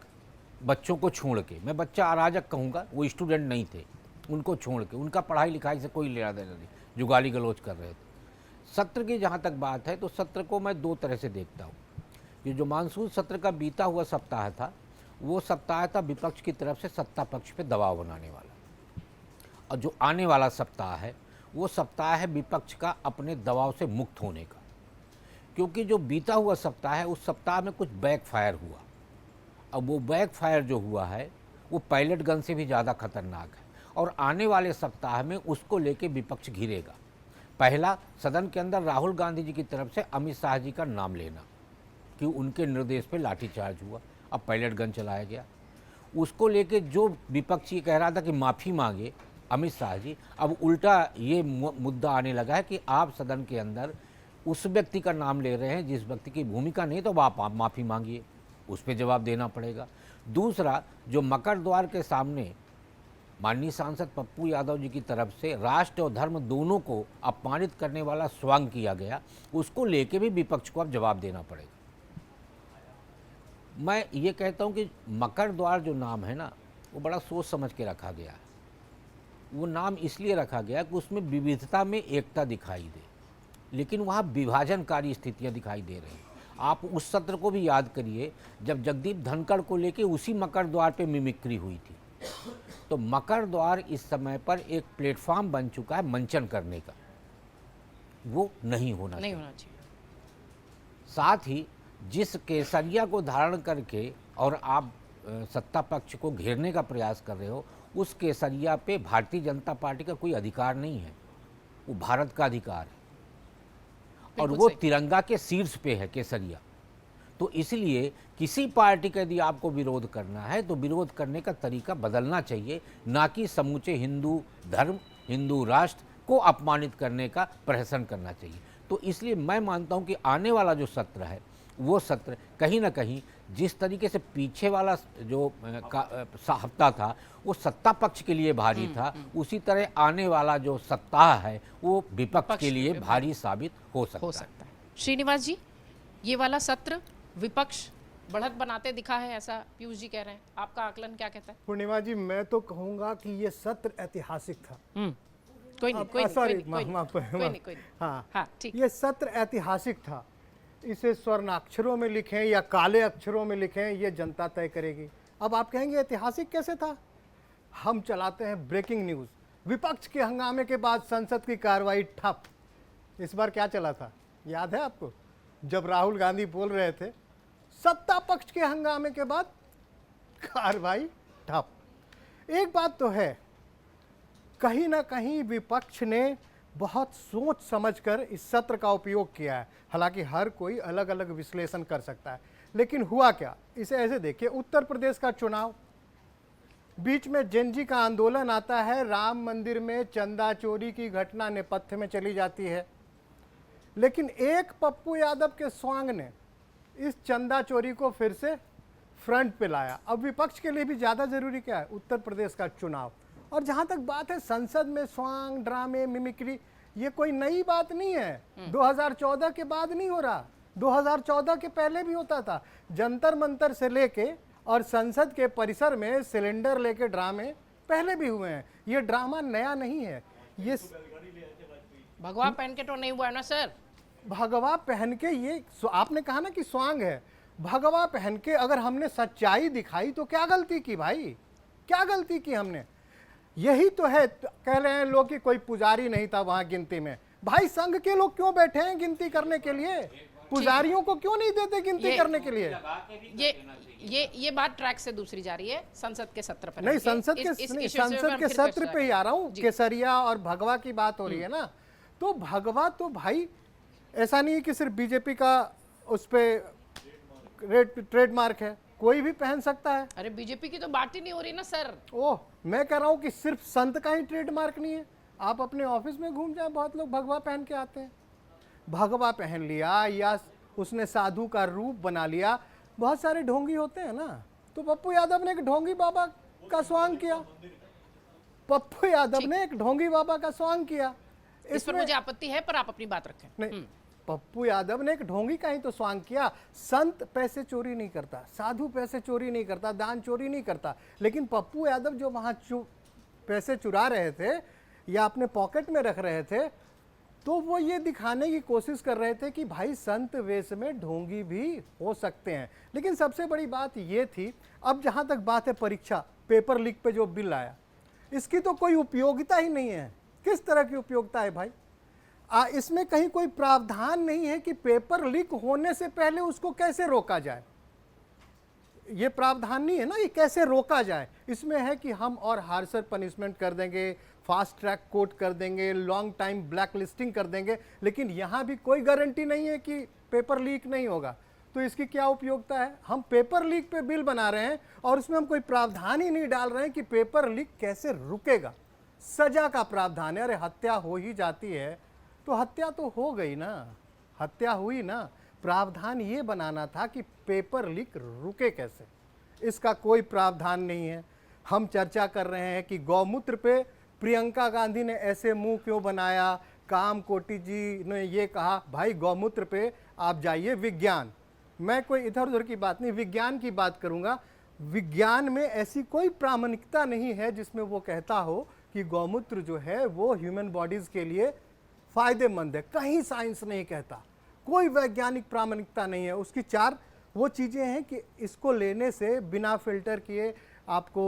बच्चों को छोड़ के, मैं बच्चा अराजक कहूँगा, वो स्टूडेंट नहीं थे, उनको छोड़ के, उनका पढ़ाई लिखाई से कोई लेना देना नहीं, जो गाली गलौज कर रहे थे। सत्र की जहाँ तक बात है तो सत्र को मैं 2 तरह से देखता हूँ। ये जो मानसून सत्र का बीता हुआ सप्ताह था, वो सप्ताह था विपक्ष की तरफ से सत्ता पक्ष पे दबाव बनाने वाला, और जो आने वाला सप्ताह है वो सप्ताह है विपक्ष का अपने दबाव से मुक्त होने का। क्योंकि जो बीता हुआ सप्ताह है उस सप्ताह में कुछ बैकफायर हुआ, अब वो बैकफायर जो हुआ है वो पायलट गन से भी ज़्यादा खतरनाक है, और आने वाले सप्ताह में उसको लेके विपक्ष घिरेगा। पहला, सदन के अंदर राहुल गांधी जी की तरफ से अमित शाह जी का नाम लेना कि उनके निर्देश पे लाठीचार्ज हुआ, अब पायलट गन चलाया गया। उसको लेके जो विपक्षी कह रहा था कि माफ़ी मांगे अमित शाह जी, अब उल्टा ये मुद्दा आने लगा है कि आप सदन के अंदर उस व्यक्ति का नाम ले रहे हैं जिस व्यक्ति की भूमिका नहीं, तो आप माफ़ी मांगिए, उस पर जवाब देना पड़ेगा। दूसरा, जो मकर द्वार के सामने माननीय सांसद पप्पू यादव जी की तरफ से राष्ट्र और धर्म दोनों को अपमानित करने वाला स्वांग किया गया, उसको लेके भी विपक्ष को अब जवाब देना पड़ेगा। मैं ये कहता हूँ कि मकर द्वार जो नाम है ना, वो बड़ा सोच समझ के रखा गया है। वो नाम इसलिए रखा गया कि उसमें विविधता में एकता दिखाई दे, लेकिन वहाँ विभाजनकारी स्थितियाँ दिखाई दे रही हैं। आप उस सत्र को भी याद करिए जब जगदीप धनखड़ को लेके उसी मकर द्वार पे मिमिक्री हुई थी। तो मकर द्वार इस समय पर एक प्लेटफॉर्म बन चुका है मंचन करने का, वो नहीं होना चाहिए। साथ ही जिस केसरिया को धारण करके और आप सत्ता पक्ष को घेरने का प्रयास कर रहे हो, उस केसरिया पे भारतीय जनता पार्टी का कोई अधिकार नहीं है, वो भारत का अधिकार है, और वो तिरंगा के शीर्ष पे है केसरिया। तो इसलिए किसी पार्टी का यदि आपको विरोध करना है तो विरोध करने का तरीका बदलना चाहिए, ना कि समूचे हिंदू धर्म, हिंदू राष्ट्र को अपमानित करने का प्रहसन करना चाहिए। तो इसलिए मैं मानता हूं कि आने वाला जो सत्र है वो सत्र कहीं ना कहीं जिस तरीके से पीछे वाला जो हफ्ता था वो सत्ता पक्ष के लिए भारी था, उसी तरह आने वाला जो सप्ताह है वो विपक्ष के लिए भारी साबित हो सकता है। श्रीनिवास जी, ये वाला सत्र विपक्ष बढ़त बनाते दिखा है, ऐसा पीयूष जी कह रहे हैं, आपका आकलन क्या कहता है? पूर्णिमा जी, मैं तो कहूंगा कि ये सत्र ऐतिहासिक था। कोई नहीं, हाँ, ये सत्र ऐतिहासिक था। इसे स्वर्णाक्षरों में लिखें या काले अक्षरों में लिखें, ये जनता तय करेगी। अब आप कहेंगे ऐतिहासिक कैसे था? हम चलाते हैं ब्रेकिंग न्यूज़। विपक्ष के हंगामे के बाद संसद की कार्रवाई ठप। इस बार क्या चला था, याद है आपको? जब राहुल गांधी बोल रहे थे, सत्ता पक्ष के हंगामे के बाद कार्रवाई ठप। एक बात तो है, कहीं ना कहीं विपक्ष ने बहुत सोच समझकर इस सत्र का उपयोग किया है। हालांकि हर कोई अलग अलग विश्लेषण कर सकता है, लेकिन हुआ क्या, इसे ऐसे देखिए। उत्तर प्रदेश का चुनाव, बीच में जेएनजी का आंदोलन आता है, राम मंदिर में चंदा चोरी की घटना नेपथ्य में चली जाती है, लेकिन एक पप्पू यादव के स्वांग ने इस चंदा चोरी को फिर से फ्रंट पे लाया। अब विपक्ष के लिए भी ज़्यादा ज़रूरी क्या है? उत्तर प्रदेश का चुनाव। और जहां तक बात है संसद में स्वांग, ड्रामे, मिमिक्री, ये कोई नई बात नहीं है। 2014 के बाद नहीं हो रहा, 2014 के पहले भी होता था। जंतर मंतर से लेके और संसद के परिसर में सिलेंडर लेके ड्रामे पहले भी हुए हैं। ये ड्रामा नया नहीं है। ये भगवा पहन के तो नहीं हुआ है ना सर? भगवा पहन के ये आपने कहा ना कि स्वांग है, भगवा पहन के अगर हमने सच्चाई दिखाई तो क्या गलती की भाई, क्या गलती की हमने? यही तो है, कह रहे हैं लोग कि कोई पुजारी नहीं था वहां गिनती में। भाई संघ के लोग क्यों बैठे हैं गिनती करने के लिए? पुजारियों को क्यों नहीं देते गिनती करने के लिए? ये बात ट्रैक से दूसरी जा रही है, संसद के सत्र पर नहीं, संसद के सत्र पे ही आ रहा हूँ। केसरिया और भगवा की बात हो रही है ना, तो भगवा तो भाई ऐसा नहीं है कि सिर्फ बीजेपी का उस पे ट्रेडमार्क है, कोई भी पहन सकता है। अरे बीजेपी की तो बात ही नहीं हो रही ना सर। ओह, मैं कह रहा हूँ कि सिर्फ संत का ही ट्रेडमार्क नहीं है। आप अपने ऑफिस में घूम जाए, बहुत लोग भगवा पहन के आते हैं। भगवा पहन लिया या उसने साधु का रूप बना लिया। बहुत सारे ढोंगी होते हैं ना, तो पप्पू यादव ने एक ढोंगी बाबा का स्वांग किया। पप्पू यादव ने एक ढोंगी बाबा का स्वांग किया। इस पर मुझे आपत्ति है, पर आप अपनी बात रखें। नहीं, पप्पू यादव ने एक ढोंगी का ही तो स्वांग किया। संत पैसे चोरी नहीं करता, साधु पैसे चोरी नहीं करता, दान चोरी नहीं करता, लेकिन पप्पू यादव जो वहां पैसे चुरा रहे थे या अपने पॉकेट में रख रहे थे, तो वो ये दिखाने की कोशिश कर रहे थे कि भाई संत वेश में ढोंगी भी हो सकते हैं। लेकिन सबसे बड़ी बात ये थी, अब जहां तक बात है परीक्षा पेपर लीक पे जो बिल आया, इसकी तो कोई उपयोगिता ही नहीं है। किस तरह की उपयोगिता है भाई? इसमें कहीं कोई प्रावधान नहीं है कि पेपर लीक होने से पहले उसको कैसे रोका जाए। ये प्रावधान नहीं है ना, ये कैसे रोका जाए। इसमें है कि हम और हार्शर पनिशमेंट कर देंगे, फास्ट ट्रैक कोर्ट कर देंगे, लॉन्ग टाइम ब्लैक लिस्टिंग कर देंगे, लेकिन यहाँ भी कोई गारंटी नहीं है कि पेपर लीक नहीं होगा। तो इसकी क्या उपयोगिता है? हम पेपर लीक पे बिल बना रहे हैं और उसमें हम कोई प्रावधान ही नहीं डाल रहे हैं कि पेपर लीक कैसे रुकेगा। सजा का प्रावधान है। अरे हत्या हो ही जाती है तो हत्या तो हो गई ना, हत्या हुई ना। प्रावधान ये बनाना था कि पेपर लीक रुके कैसे, इसका कोई प्रावधान नहीं है। हम चर्चा कर रहे हैं कि गौमूत्र पे प्रियंका गांधी ने ऐसे मुंह क्यों बनाया। काम कोटी जी ने ये कहा, भाई गौमूत्र पे आप जाइए विज्ञान, मैं कोई इधर उधर की बात नहीं, विज्ञान की बात करूंगा। विज्ञान में ऐसी कोई प्रामाणिकता नहीं है जिसमें वो कहता हो कि गौमूत्र जो है वो ह्यूमन बॉडीज के लिए फायदेमंद है। कहीं साइंस नहीं कहता, कोई वैज्ञानिक प्रामाणिकता नहीं है। उसकी चार वो चीज़ें हैं कि इसको लेने से बिना फिल्टर किए आपको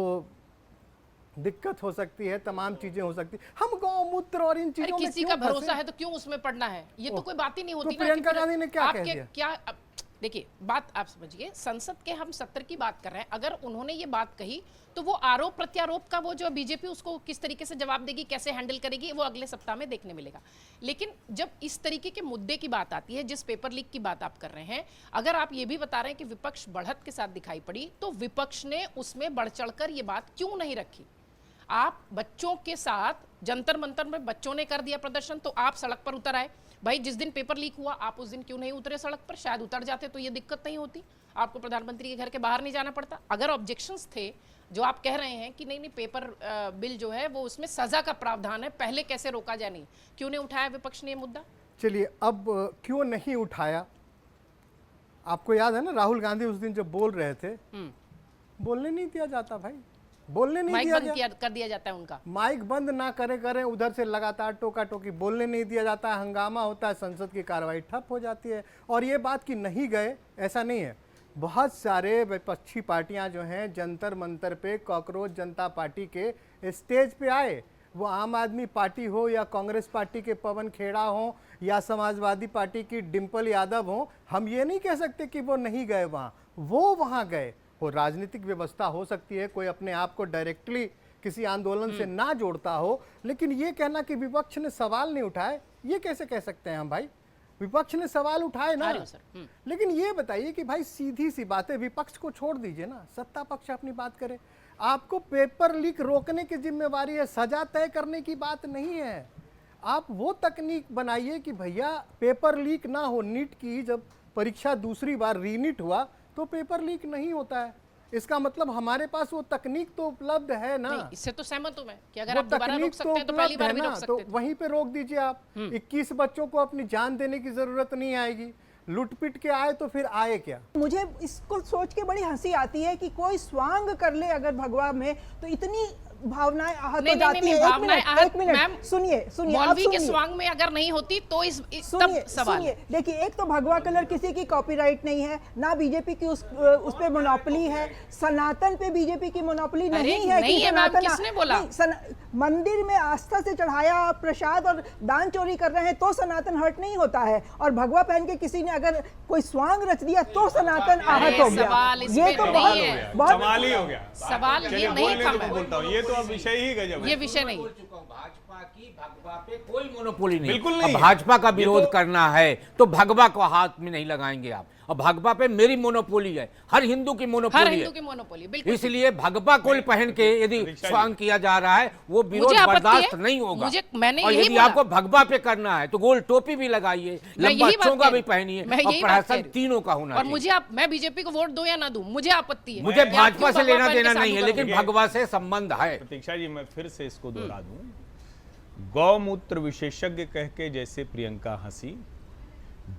दिक्कत हो सकती है, तमाम चीजें हो सकती है। हम गौमूत्र और इन चीजों में किसी का भरोसा है तो क्यों उसमें पड़ना है? ये तो कोई बात ही नहीं होती तो प्रियंका गांधी ने क्या कह दिया? क्या देखिए, बात आप समझिए, संसद के हम सत्र की बात कर रहे हैं। अगर उन्होंने ये बात कही तो वो आरोप प्रत्यारोप का वो जो बीजेपी उसको किस तरीके से जवाब देगी, कैसे हैंडल करेगी, वो अगले सप्ताह में देखने मिलेगा। लेकिन जब इस तरीके के मुद्दे की बात आती है, जिस पेपर लीक की बात आप कर रहे हैं, अगर आप ये भी बता रहे हैं कि विपक्ष बढ़त के साथ दिखाई पड़ी, तो विपक्ष ने उसमें बढ़ चढ़कर ये बात क्यों नहीं रखी? आप बच्चों के साथ जंतर मंतर में बच्चों ने कर दिया प्रदर्शन तो आप सड़क पर उतर आए। भाई जिस दिन पेपर लीक हुआ आप उस दिन क्यों नहीं उतरे सड़क पर? शायद उतर जाते तो ये दिक्कत नहीं होती, आपको प्रधानमंत्री के घर के बाहर नहीं जाना पड़ता। अगर ऑब्जेक्शंस थे, जो आप कह रहे हैं कि नहीं नहीं पेपर बिल जो है वो उसमें सजा का प्रावधान है, पहले कैसे रोका जाए, नहीं क्यों नहीं उठाया विपक्ष ने ये मुद्दा? चलिए, अब क्यों नहीं उठाया, आपको याद है ना राहुल गांधी उस दिन जब बोल रहे थे, बोलने नहीं दिया जाता भाई, बोलने नहीं दिया जाता, कर दिया जाता है उनका। माइक बंद ना करें उधर से लगातार टोका टोकी, बोलने नहीं दिया जाता है, हंगामा होता है, संसद की कार्रवाई ठप हो जाती है। और ये बात कि नहीं गए ऐसा नहीं है, बहुत सारे विपक्षी पार्टियां जो हैं जंतर मंतर पे कॉकरोच जनता पार्टी के स्टेज पे आए, वो आम आदमी पार्टी हो या कांग्रेस पार्टी के पवन खेड़ा हो या समाजवादी पार्टी की डिम्पल यादव हो, हम ये नहीं कह सकते कि वो नहीं गए वहाँ, वो वहाँ गए। वो राजनीतिक व्यवस्था हो सकती है, कोई अपने आप को डायरेक्टली किसी आंदोलन से ना जोड़ता हो, लेकिन ये कहना कि विपक्ष ने सवाल नहीं उठाए, ये कैसे कह सकते हैं हम भाई? विपक्ष ने सवाल उठाए ना, लेकिन ये बताइए कि भाई सीधी सी बात है, विपक्ष को छोड़ दीजिए ना, सत्ता पक्ष अपनी बात करे। आपको पेपर लीक रोकने की जिम्मेवारी है, सजा तय करने की बात नहीं है। आप वो तकनीक बनाइए कि भैया पेपर लीक ना हो। नीट की जब परीक्षा दूसरी बार रीनीट हुआ तो पेपर लीक नहीं होता है, इसका मतलब हमारे पास वो तकनीक तो उपलब्ध है ना। नहीं, इससे तो सहमत हूं मैं कि अगर वो आप दोबारा रोक तकनीक सकते हैं तो पहली उपलब्ध बार है भी ना, रोक तो सकते थे। वहीं पे रोक दीजिए आप। 21 बच्चों को अपनी जान देने की जरूरत नहीं आएगी। लूट पिट के आए तो फिर आए क्या? मुझे इसको सोच के बड़ी हंसी आती है कि कोई स्वांग कर ले अगर भगवा में तो इतनी भावनाएं आहत हो जाती है। भावनाएं आहत, एक मिनट मैम, सुनिए सुनिए, आप मौलवी के सुनिए। स्वांग में अगर नहीं होती तो इस सुनिए तब सवाल। सुनिए, देखिए एक तो भगवा कलर किसी की कॉपीराइट नहीं है, ना बीजेपी की उस पे मोनोपोली है। सनातन पे बीजेपी की मोनोपोली अरे, नहीं है। नहीं कि है मैम, सनातन किसने बोला? मंदिर में आस्था से चढ़ाया प्रसाद और दान चोरी कर रहे हैं तो सनातन हर्ट नहीं होता है, और भगवा पहन के किसी ने अगर कोई स्वांग रच दिया तो सनातन आहत हो गया। सवाल इस ये पे तो नहीं बहुत है। बहुत कमाल ही हो गया। सवाल ये नहीं था। मैं बोलता हूँ, ये तो अब विषय ही गजब है। ये विषय नहीं। भाजपा की भगवा पे कोई मोनोपोली नहीं। बिल्कुल नहीं। अब भाजपा का ये विरोध तो- करना है तो भगवा को हाथ में नहीं लगाएंगे आप। और भगवा पे मेरी मोनोपोली है, हर हिंदू की हर मोनोपोली हिंदू है। की मोनोपोली, बिल्कुल। इसलिए भगवा कुल पहन के यदि स्वांग किया जा रहा है वो विरोध मुझे आपत्ति बर्दाश्त है। नहीं होगा। मैंने और यही यदि बोला। आपको भगवा पे करना है तो गोल टोपी भी लगाइए, मैं लंबा यही बात चोंगा कह भी रही हूँ। पहनिए मैं और यही बात कह प्रशासन रही हूँ। तीनों का होना और चाहिए। मुझे मैं बीजेपी को वोट दूं या ना दूं, मुझे आपत्ति है। मुझे मैं भाजपा क्यों से भगवा लेना पहन के देना साधु नहीं है, करूं? लेकिन भगवा से संबंध है। प्रतीक्षा जी, मैं फिर से इसको दोहरा दूं, गौमूत्र विशेषज्ञ कह के जैसे प्रियंका हंसी,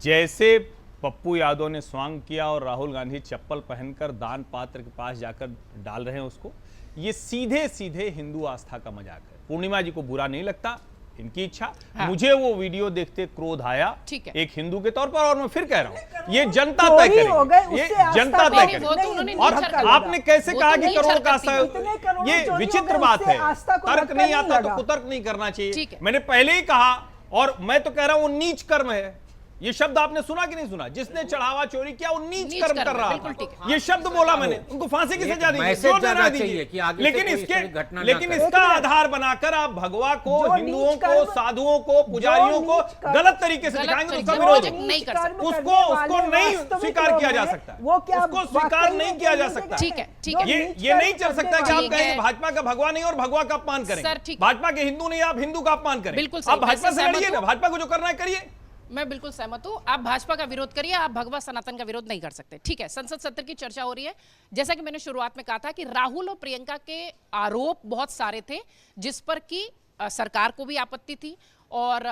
जैसे पप्पू यादव ने स्वांग किया और राहुल गांधी चप्पल पहनकर दान पात्र के पास जाकर डाल रहे हैं उसको, ये सीधे सीधे हिंदू आस्था का मजाक है। पूर्णिमा जी को बुरा नहीं लगता, इनकी इच्छा। हाँ। मुझे वो वीडियो देखते क्रोध आया, ठीक है। एक हिंदू के तौर पर, और मैं फिर कह रहा हूं ये जनता चोरी तय हो गए, करेगी, ये उससे आस्था जनता तय नहीं, करेगी। वो तो उन्होंने और नीच हरकत आपने कैसे वो कहा तो कि नीच करोड़ हरकत का थी। इतने करोड़ ये चोरी हो विचित्र गए, बात उससे है। आस्था को तर्क धक्का नहीं नहीं आता तो लगा। कुतर्क नहीं करना ठीक चाहिए। है। मैंने पहले ही कहा, और मैं तो कह रहा हूं वो नीच कर्म है। ये शब्द आपने सुना कि नहीं सुना? जिसने चढ़ावा चोरी किया वो नीच नीच कर्म कर्म कर रहा बिल्कुल था। ठीक है। ये शब्द बोला मैंने, उनको फांसी की सजा दी, मैसेज जो जाना डरा चाहिए दीजिए। कि आगे से लेकिन कोई इस इसके तरह की घटना ना लेकिन करे। इसका आधार बनाकर आप भगवा को, जो हिंदुओं नीच को, कर्म- साधुओं को, पुजारियों को नीच कर्म- गलत तरीके से गलत दिखाएंगे तो तरीके उसका से विरोध वो है। नहीं कर सकते। उसको नहीं स्वीकार किया जा सकता है। वो क्या उसको स्वीकार नहीं किया जा सकता। ठीक है, ठीक है। ये नहीं चल सकता कि आप ठीक कहेंगे है। भाजपा का भगवा नहीं और भगवा का अपमान सर, करेंगे। ठीक है। भाजपा के हिंदू नहीं, आप हिंदू का अपमान करें। बिल्कुल सही, आप भाजपा मैं से सहमत लड़िए ना, हूं। भाजपा को जो करना है करिए। मैं बिल्कुल सहमत हूं। आप भाजपा का विरोध करिए, आप भगवा सनातन का विरोध नहीं कर सकते। ठीक है, संसद सत्र की चर्चा हो रही है। जैसा कि मैंने शुरुआत में कहा था कि राहुल और प्रियंका के आरोप बहुत सारे थे, जिस पर कि सरकार को भी आपत्ति थी, और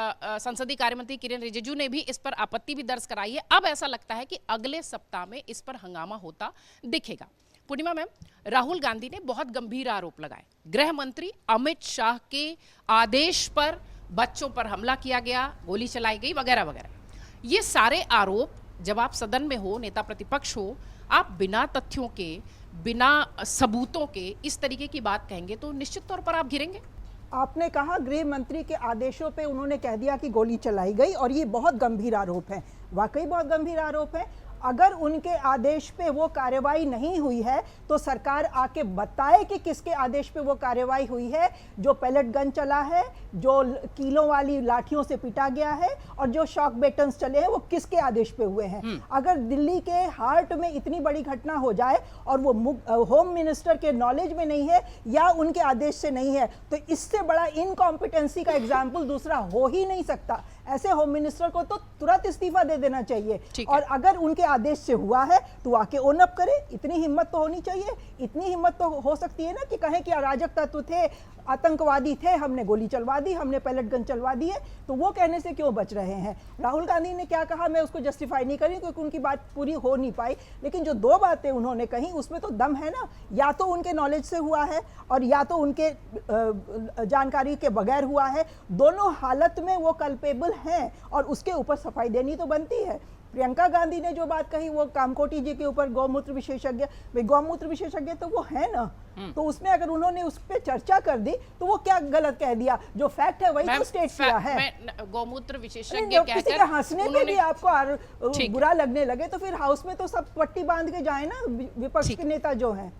संसदीय कार्यमंत्री किरेन रिजिजू ने भी इस पर आपत्ति भी दर्ज कराई है। अब ऐसा लगता है कि अगले सप्ताह में इस पर हंगामा होता दिखेगा। पूर्णिमा मैम, राहुल गांधी ने बहुत गंभीर आरोप लगाए। गृह मंत्री अमित शाह के आदेश पर बच्चों पर हमला किया गया, गोली चलाई गई, वगैरह वगैरह। ये सारे आरोप जब आप सदन में हो, नेता प्रतिपक्ष हो, आप बिना तथ्यों के, बिना सबूतों के इस तरीके की बात कहेंगे तो निश्चित तौर पर आप घिरेंगे। आपने कहा गृह मंत्री के आदेशों पे उन्होंने कह दिया कि गोली चलाई गई, और ये बहुत गंभीर आरोप है। वाकई बहुत गंभीर आरोप है। अगर उनके आदेश पे वो कार्रवाई नहीं हुई है तो सरकार आके बताए कि किसके आदेश पे वो कार्रवाई हुई है। जो पैलेट गन चला है, जो कीलों वाली लाठियों से पिटा गया है, और जो शॉक बेटन्स चले हैं, वो किसके आदेश पे हुए हैं। अगर दिल्ली के हार्ट में इतनी बड़ी घटना हो जाए और वो होम मिनिस्टर के नॉलेज में नहीं है या उनके आदेश से नहीं है, तो इससे बड़ा इनकॉम्पिटेंसी का एग्जाम्पल दूसरा हो ही नहीं सकता। ऐसे होम मिनिस्टर को तो तुरंत इस्तीफा दे देना चाहिए। और अगर उनके आदेश से हुआ है तो आके ओन अप करे। इतनी हिम्मत तो होनी चाहिए। इतनी हिम्मत तो हो सकती है ना कि कहें कि अराजक तत्व थे, आतंकवादी थे, हमने गोली चलवा दी, हमने पैलेट गन चलवा दी है। तो वो कहने से क्यों बच रहे हैं? राहुल गांधी ने क्या कहा मैं उसको जस्टिफाई नहीं करी क्योंकि उनकी बात पूरी हो नहीं पाई, लेकिन जो दो बातें उन्होंने कही उसमें तो दम है ना। या तो उनके नॉलेज से हुआ है और या तो उनके जानकारी के बगैर हुआ है। दोनों हालत में वो कल्पेबल हैं और उसके ऊपर सफाई देनी तो बनती है। प्रियंका गांधी ने जो बात कही वो कामकोटी जी के ऊपर गौमूत्र विशेषज्ञ, भाई गौमूत्र विशेषज्ञ तो वो है ना, तो उसमें अगर उन्होंने उस पर चर्चा कर दी तो वो क्या गलत कह दिया? जो फैक्ट है वही तो स्टेट किया है। गौमूत्र विशेषज्ञ किसी के हंसने पे भी आपको बुरा लगने लगे तो फिर हाउस में तो सब पट्टी बांध के जाए ना विपक्ष के नेता जो हैं।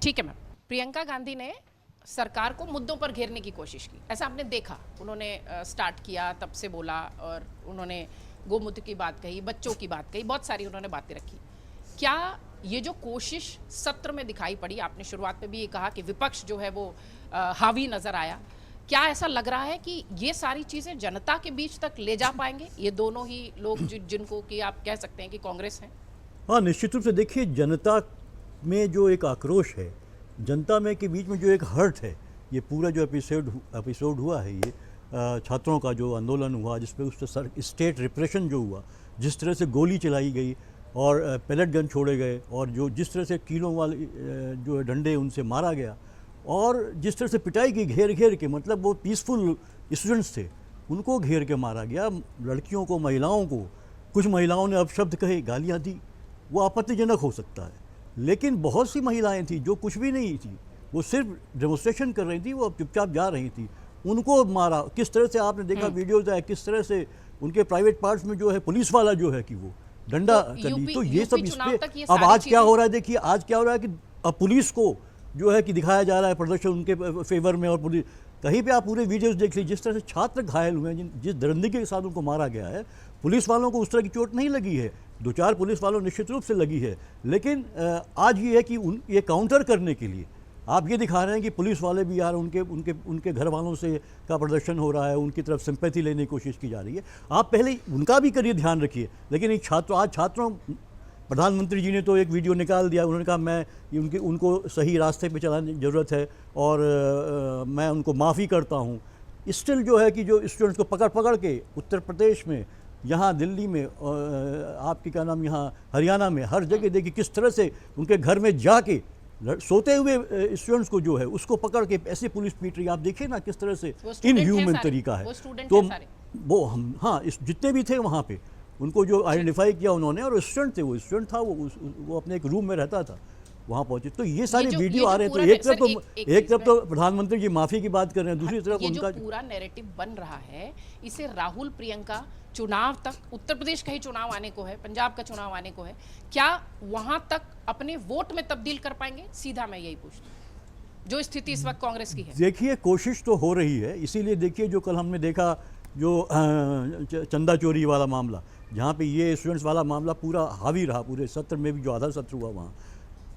ठीक है मैम, प्रियंका गांधी ने सरकार को मुद्दों पर घेरने की कोशिश की, ऐसा आपने देखा। उन्होंने स्टार्ट किया, तब से बोला, और उन्होंने गोमूत्र की बात कही, बच्चों की बात कही, बहुत सारी उन्होंने बातें रखी। क्या ये जो कोशिश सत्र में दिखाई पड़ी, आपने शुरुआत में भी ये कहा कि विपक्ष जो है वो हावी नजर आया, क्या ऐसा लग रहा है कि ये सारी चीजें जनता के बीच तक ले जा पाएंगे ये दोनों ही लोग जिनको कि आप कह सकते हैं कि कांग्रेस है? हाँ, निश्चित रूप से देखिए, जनता में जो एक आक्रोश है जनता में के बीच में, जो एक हर्ट है, ये पूरा जो एपिसोड हुआ है, ये छात्रों का जो आंदोलन हुआ जिसपे उस स्टेट रिप्रेशन जो हुआ, जिस तरह से गोली चलाई गई और पैलेट गन छोड़े गए और जो जिस तरह से कीलों वाले जो डंडे उनसे मारा गया और जिस तरह से पिटाई की घेर घेर के, मतलब वो पीसफुल स्टूडेंट्स थे उनको घेर के मारा गया, लड़कियों को, महिलाओं को, कुछ महिलाओं ने अपशब्द कहे, गालियाँ दी, वो आपत्तिजनक हो सकता है। लेकिन बहुत सी महिलाएं थी जो कुछ भी नहीं थी, वो सिर्फ डेमोन्स्ट्रेशन कर रही थी, वो चुपचाप जा रही थी, उनको मारा। किस तरह से आपने देखा वीडियोज है, किस तरह से उनके प्राइवेट पार्ट्स में जो है पुलिस वाला जो है कि वो डंडा कर ली। तो ये सब इसमें अब आज क्या हो रहा है, देखिए आज क्या हो रहा है कि अब पुलिस को जो है कि दिखाया जा रहा है प्रदर्शन उनके फेवर में, और पुलिस कहीं पे आप पूरे वीडियोस देख लीजिए जिस तरह से छात्र घायल हुए हैं, जिस दरंदगी के साथ उनको मारा गया है। पुलिस वालों को उस तरह की चोट नहीं लगी है, 2-4 पुलिस वालों निश्चित रूप से लगी है, लेकिन आज ये है कि ये काउंटर करने के लिए आप ये दिखा रहे हैं कि पुलिस वाले भी यार उनके घर वालों से का प्रदर्शन हो रहा है, उनकी तरफ सिंपैथी लेने की कोशिश की जा रही है। आप पहले उनका भी करिए ध्यान रखिए, लेकिन एक छात्रों प्रधानमंत्री जी ने तो एक वीडियो निकाल दिया, उन्होंने कहा मैं उनको सही रास्ते पे चलाने की ज़रूरत है और मैं उनको माफ़ी करता हूँ। स्टिल जो है कि जो स्टूडेंट्स को पकड़ के उत्तर प्रदेश में, यहाँ दिल्ली में, आपकी क्या नाम, यहाँ हरियाणा में, हर जगह देखिए किस तरह से उनके घर में जाके सोते हुए स्टूडेंट्स को जो है उसको पकड़ के ऐसे पुलिस पीट रही है। आप देखिए ना किस तरह से इनह्यूमन तरीका है। तो वो हम हाँ जितने भी थे वहाँ पे उनको जो आइडेंटिफाई किया उन्होंने, और स्टूडेंट थे, वो स्टूडेंट था, वो अपने एक रूम में रहता था, वहाँ पहुंचे। तो ये सारे वीडियो आ रहे हैं। तो एक तरफ तो प्रधानमंत्री जी माफी की बात कर रहे हैं, दूसरी तरफ उनका जो पूरा नैरेटिव बन रहा है, इसे राहुल प्रियंका चुनाव तक, उत्तर प्रदेश का ही चुनाव आने को है, पंजाब का चुनाव आने को है, क्या वहां तक अपने वोट में तब्दील कर पाएंगे? सीधा मैं यही पूछती हूँ, जो स्थिति इस वक्त कांग्रेस की है। देखिए कोशिश तो हो रही है, इसीलिए देखिए जो कल हमने देखा जो चंदा चोरी वाला मामला, जहाँ पे ये स्टूडेंट्स वाला मामला पूरा हावी रहा, पूरे सत्र में भी जो आधा सत्र हुआ वहाँ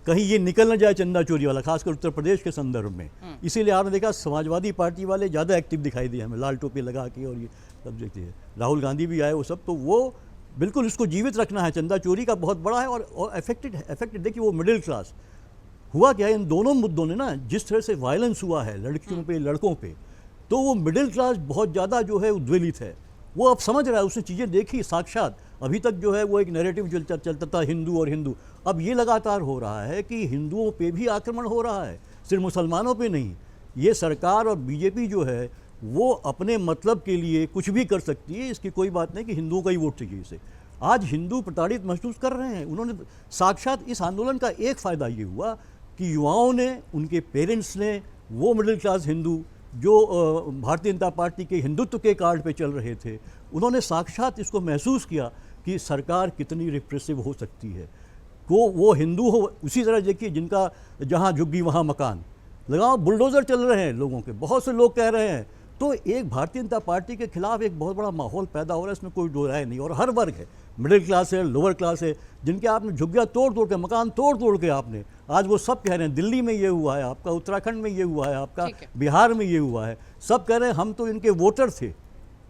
कहीं ये निकल न जाए चंदा चोरी वाला, खासकर उत्तर प्रदेश के संदर्भ में। इसीलिए आपने देखा समाजवादी पार्टी वाले ज़्यादा एक्टिव दिखाई दिए हमें, लाल टोपी लगा के, और ये सब देखते हैं राहुल गांधी भी आए, वो सब, तो वो बिल्कुल इसको जीवित रखना है। चंदा चोरी का बहुत बड़ा है और अफेक्टेड देखिए वो मिडिल क्लास। हुआ क्या है, इन दोनों मुद्दों ने ना, जिस तरह से वायलेंस हुआ है लड़कियों पे, लड़कों पे, तो वो मिडिल क्लास बहुत ज़्यादा जो है उद्वेलित है। वो अब समझ रहा है, उसने चीज़ें देखी साक्षात। अभी तक जो है वो एक नैरेटिव चलता था हिंदू और हिंदू, अब ये लगातार हो रहा है कि हिंदुओं पे भी आक्रमण हो रहा है, सिर्फ मुसलमानों पे नहीं। ये सरकार और बीजेपी जो है वो अपने मतलब के लिए कुछ भी कर सकती है, इसकी कोई बात नहीं कि हिंदुओं का ही वोट चाहिए इसे। आज हिंदू प्रताड़ित महसूस कर रहे हैं। उन्होंने साक्षात इस आंदोलन का एक फ़ायदा ये हुआ कि युवाओं ने, उनके पेरेंट्स ने, वो मिडिल क्लास हिंदू जो भारतीय जनता पार्टी के हिंदुत्व के कार्ड पे चल रहे थे, उन्होंने साक्षात इसको महसूस किया कि सरकार कितनी रिप्रेसिव हो सकती है। वो हिंदू हो, उसी तरह देखिए जिनका जहाँ झुग्गी वहाँ मकान, लगाओ बुलडोज़र चल रहे हैं लोगों के, बहुत से लोग कह रहे हैं। तो एक भारतीय जनता पार्टी के खिलाफ एक बहुत बड़ा माहौल पैदा हो रहा है, इसमें कोई दो राय नहीं। और हर वर्ग है, मिडिल क्लास है, लोअर क्लास है, जिनके आपने झुग्गियाँ तोड़ के, मकान तोड़ के आपने, आज वो सब कह रहे हैं दिल्ली में ये हुआ है, आपका उत्तराखंड में ये हुआ है, आपका बिहार में ये हुआ है, सब कह रहे हैं हम तो इनके वोटर थे,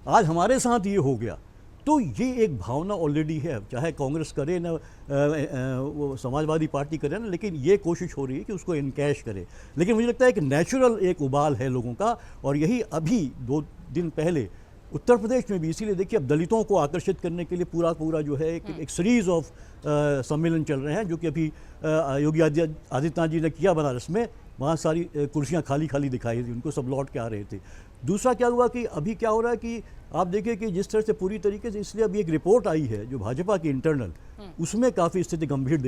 आज हमारे साथ ये हो गया। तो ये एक भावना ऑलरेडी है, चाहे कांग्रेस करे ना, वो समाजवादी पार्टी करे ना, लेकिन ये कोशिश हो रही है कि उसको इनकैश करे। लेकिन मुझे लगता है कि नेचुरल एक उबाल है लोगों का, और यही अभी 2 दिन पहले उत्तर प्रदेश में भी, इसीलिए देखिए अब दलितों को आकर्षित करने के लिए पूरा जो है एक सीरीज़ ऑफ सम्मेलन चल रहे हैं, जो कि अभी योगी आदित्यनाथ जी ने किया बनारस में। वहाँ सारी कुर्सियाँ खाली दिखाई दी, उनको सब लौट के आ रहे थे। दूसरा क्या हुआ कि अभी क्या हो रहा है कि आप देखिए कि जिस तरह से पूरी तरीके से, इसलिए अभी एक रिपोर्ट आई है जो भाजपा की इंटरनल, उसमें काफ़ी स्थिति गंभीर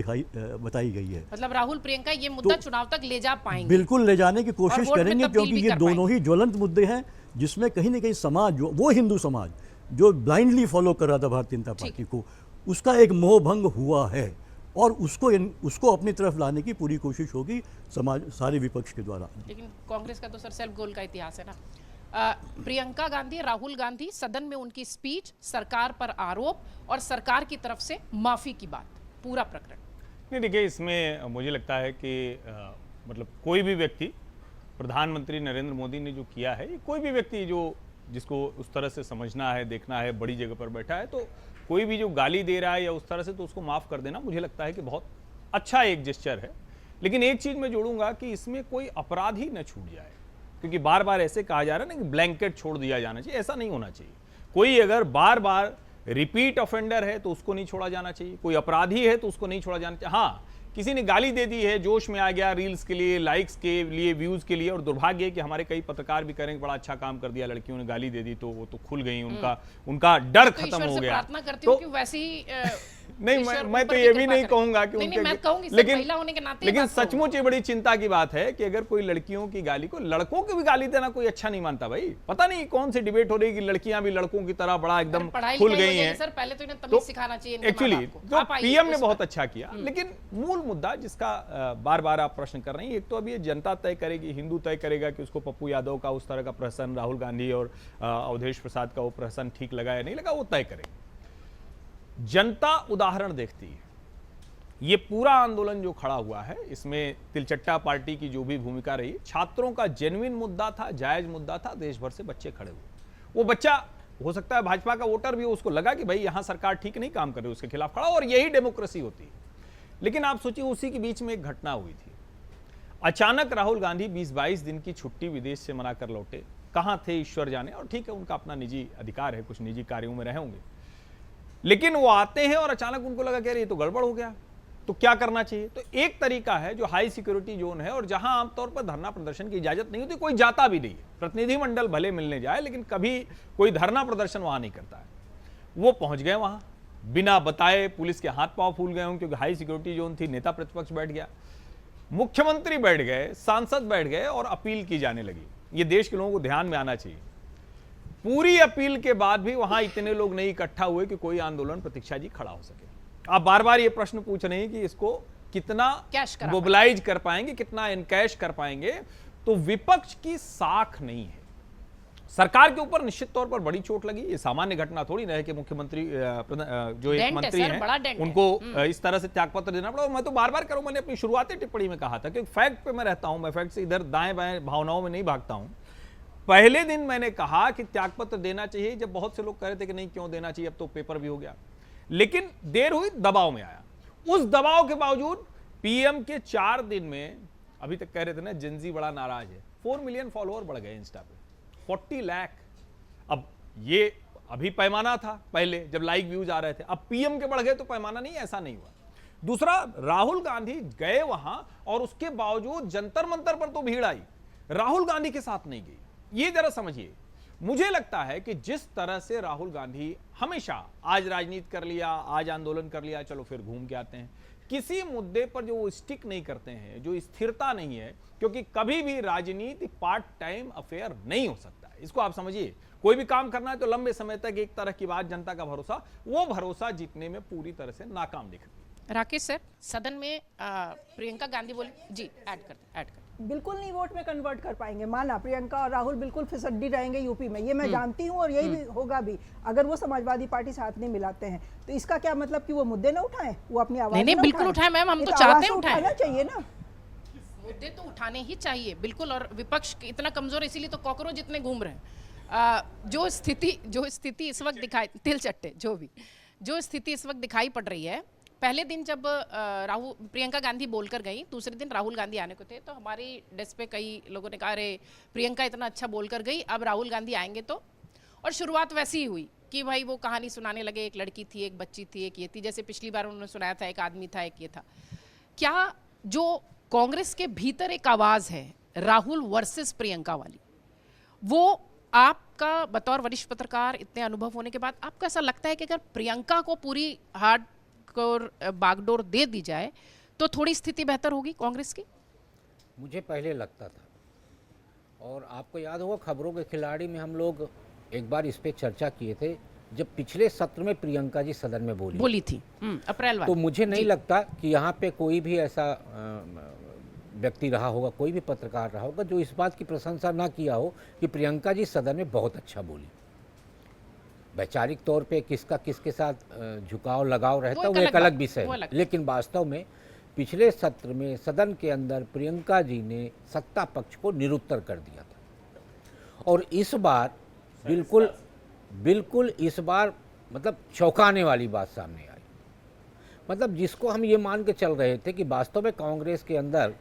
बताई गई है। मतलब राहुल प्रियंका ये मुद्दा चुनाव तक ले जा पाएंगे? बिल्कुल ले जाने की कोशिश करेंगे, क्योंकि ये दोनों ही ज्वलंत मुद्दे हैं जिसमें कहीं ना कहीं समाज, वो हिंदू समाज जो ब्लाइंडली फॉलो कर रहा था भारतीय जनता पार्टी को, उसका एक मोह भंग हुआ है, और उसको अपनी तरफ लाने की पूरी कोशिश होगी समाज, सारे विपक्ष के द्वारा। लेकिन कांग्रेस का तो सर सेल्फ गोल का इतिहास है ना। प्रियंका गांधी, राहुल गांधी, सदन में उनकी स्पीच, सरकार पर आरोप और सरकार की तरफ से माफी की बात, पूरा प्रकरण। नहीं देखिए, इसमें मुझे लगता है कि मतलब कोई भी व्यक्ति, प्रधानमंत्री नरेंद्र मोदी ने जो किया है, कोई भी व्यक्ति जिसको उस तरह से समझना है, देखना है, बड़ी जगह पर बैठा है, तो कोई भी जो गाली दे रहा है या उस तरह से, तो उसको माफ़ कर देना मुझे लगता है कि बहुत अच्छा एक जेस्चर है। लेकिन एक चीज मैं जोड़ूंगा कि इसमें कोई अपराध ही न छूट जाए, क्योंकि बार बार ऐसे कहा जा रहा है ना कि ब्लैंकेट छोड़ दिया जाना चाहिए। ऐसा नहीं होना चाहिए। कोई अगर बार बार रिपीट ऑफेंडर है तो उसको नहीं छोड़ा जाना चाहिए, कोई अपराधी है तो उसको नहीं छोड़ा जाना चाहिए। हाँ, किसी ने गाली दे दी है, जोश में आ गया, रील्स के लिए, लाइक्स के लिए, व्यूज के लिए, और दुर्भाग्य है कि हमारे कई पत्रकार भी करेंगे बड़ा अच्छा काम कर दिया, लड़कियों ने गाली दे दी तो वो तो खुल गई, उनका डर तो खत्म ईश्वर हो से गया। प्रार्थना करती हूँ कि वैसी ही नहीं, ईश्वर मैं ऊपर तो की ये भी कृपा नहीं करे। कहूंगा कि नहीं, उनके, मैं कहूंगी, लेकिन महिला होने के नाते लेकिन बात कहूंगी। सचमुच ये बड़ी चिंता की बात है कि अगर कोई लड़कियों की गाली को, लड़कों की भी गाली देना कोई अच्छा नहीं मानता भाई। पता नहीं कौन सी डिबेट हो रही है कि लड़कियां भी लड़कों की तरह बड़ा एकदम पढ़ाई खुल लिखाई हो गई जाएगी हैं। सर, पहले तो इन्हें तो तमीज सिखाना चाहिए इनके एक्चुअली माँ-बाप को। तो आप आइए पीएम ने इस बहुत पर। अच्छा किया, लेकिन मूल मुद्दा जिसका बार बार आप प्रश्न कर रहे हैं, एक तो अभी ये जनता तय करेगी, हिंदू तय करेगा कि उसको पप्पू यादव का उस तरह का प्रहसन, राहुल गांधी और अवधेश प्रसाद का वो प्रहसन ठीक लगा या नहीं लगा, वो तय करेगी। जनता उदाहरण देखती है। ये पूरा आंदोलन जो खड़ा हुआ है, इसमें तिलचट्टा पार्टी की जो भी भूमिका रही, छात्रों का जेन्युइन मुद्दा था, जायज मुद्दा था, देश भर से बच्चे खड़े हुए। वो बच्चा हो सकता है भाजपा का वोटर भी हो, उसको लगा कि भाई यहां सरकार ठीक नहीं काम कर रही, उसके खिलाफ खड़ा, और यही डेमोक्रेसी होती है। लेकिन आप सोचिए, उसी के बीच में एक घटना हुई थी। अचानक राहुल गांधी 20-22 दिन की छुट्टी विदेश से मनाकर लौटे। कहां थे ईश्वर जाने, और ठीक है, उनका अपना निजी अधिकार है, कुछ निजी कार्यों में रहे होंगे, लेकिन वो आते हैं और अचानक उनको लगा कि अरे ये तो गड़बड़ हो गया, तो क्या करना चाहिए। तो एक तरीका है जो हाई सिक्योरिटी जोन है और जहां आमतौर पर धरना प्रदर्शन की इजाजत नहीं होती, कोई जाता भी नहीं है, प्रतिनिधिमंडल भले मिलने जाए लेकिन कभी कोई धरना प्रदर्शन वहां नहीं करता है। वो पहुंच गए वहां बिना बताए, पुलिस के हाथ पांव फूल गए हों क्योंकि हाई सिक्योरिटी जोन थी। नेता प्रतिपक्ष बैठ गया, मुख्यमंत्री बैठ गए, सांसद बैठ गए और अपील की जाने लगी। ये देश के लोगों को ध्यान में आना चाहिए। पूरी अपील के बाद भी वहां इतने लोग नहीं इकट्ठा हुए कि कोई आंदोलन प्रतीक्षा जी खड़ा हो सके। आप बार बार ये प्रश्न पूछ रहे हैं कि इसको कितना मोबिलाइज कर पाएंगे, कितना एनकैश कर पाएंगे, तो विपक्ष की साख नहीं है। सरकार के ऊपर निश्चित तौर पर बड़ी चोट लगी। ये सामान्य घटना थोड़ी ना है कि मुख्यमंत्री जो एक मंत्री हैं उनको इस तरह से त्यागपत्र देना पड़ा। और मैं तो बार बार करूं, मैंने अपनी शुरुआती टिप्पणी में कहा था कि फैक्ट पे मैं रहता हूं, मैं फैक्ट से इधर दाएं बाएं भावनाओं में नहीं भागता हूं। पहले दिन मैंने कहा कि त्यागपत्र देना चाहिए, जब बहुत से लोग कह रहे थे कि नहीं क्यों देना चाहिए, अब तो पेपर भी हो गया, लेकिन देर हुई, दबाव में आया। उस दबाव के बावजूद पीएम के 4 दिन में, अभी तक कह रहे थे ना जेनजी बड़ा नाराज है, 4 मिलियन फॉलोअर बढ़ गए इंस्टा पे, 40 लाख। अब ये अभी पैमाना था पहले जब लाइक व्यूज आ रहे थे, अब पीएम के बढ़ गए तो पैमाना नहीं, ऐसा नहीं हुआ। दूसरा, राहुल गांधी गए वहां और उसके बावजूद जंतर मंतर पर तो भीड़ आई, राहुल गांधी के साथ नहीं गई। ये जरा समझिए। मुझे लगता है कि जिस तरह से राहुल गांधी हमेशा, आज राजनीति कर लिया, आज आंदोलन कर लिया, चलो फिर घूम के आते हैं, किसी मुद्दे पर जो वो स्टिक नहीं करते हैं, जो स्थिरता नहीं है, क्योंकि कभी भी राजनीति पार्ट टाइम अफेयर नहीं हो सकता है। इसको आप समझिए। कोई भी काम करना है तो लंबे समय तक एक तरह की बात, जनता का भरोसा, वो भरोसा जीतने में पूरी तरह से नाकाम दिखती है। राकेश सर, सदन में प्रियंका गांधी बोले जी, ऐड कर बिल्कुल नहीं वोट में कन्वर्ट कर पाएंगे। माना प्रियंका और राहुल बिल्कुल फिसड्डी रहेंगे यूपी में, ये मैं जानती हूँ, और यही भी होगा भी अगर वो समाजवादी पार्टी साथ नहीं मिलाते हैं। तो इसका क्या मतलब कि वो मुद्दे ना उठाएं, वो अपनी आवाज नहीं बिल्कुल उठाएं मैम, हम तो चाहते हैं उठाना चाहिए ना, मुद्दे तो उठाने ही चाहिए बिल्कुल। और विपक्ष इतना कमजोर है, इसीलिए तो कॉकरोच इतने घूम रहे हैं। जो स्थिति इस वक्त दिखाई, तिल चट्टे जो स्थिति इस वक्त दिखाई पड़ रही है, पहले दिन जब प्रियंका गांधी बोलकर गई, दूसरे दिन राहुल गांधी आने को थे, तो हमारी डेस्क पे कई लोगों ने कहा अरे प्रियंका इतना अच्छा बोलकर गई, अब राहुल गांधी आएंगे तो। और शुरुआत वैसी ही हुई कि भाई वो कहानी सुनाने लगे, एक लड़की थी, एक बच्ची थी, एक ये थी, जैसे पिछली बार उन्होंने सुनाया था, एक आदमी था, एक ये था। क्या जो कांग्रेस के भीतर एक आवाज है राहुल वर्सेस प्रियंका वाली, वो आपका बतौर वरिष्ठ पत्रकार, इतने अनुभव होने के बाद, आपको ऐसा लगता है कि अगर प्रियंका को पूरी हार्ड और बागडोर दे दी जाए तो थोड़ी स्थिति बेहतर होगी कांग्रेस की? मुझे पहले लगता था, और आपको याद होगा खबरों के खिलाड़ी में हम लोग एक बार इस पे चर्चा किए थे, जब पिछले सत्र में प्रियंका जी सदन में बोली थी अप्रैल तो मुझे नहीं लगता कि यहाँ पे कोई भी ऐसा व्यक्ति रहा होगा, कोई भी पत्रकार रहा होगा जो इस बात की प्रशंसा ना किया हो कि प्रियंका जी सदन में बहुत अच्छा बोली। वैचारिक तौर पे किसका किसके साथ झुकाव लगाव रहता है वो एक अलग विषय है, लेकिन वास्तव में पिछले सत्र में सदन के अंदर प्रियंका जी ने सत्ता पक्ष को निरुत्तर कर दिया था। और इस बार बिल्कुल इस बार मतलब चौंकाने वाली बात सामने आई। मतलब जिसको हम ये मान के चल रहे थे कि वास्तव में कांग्रेस के अंदर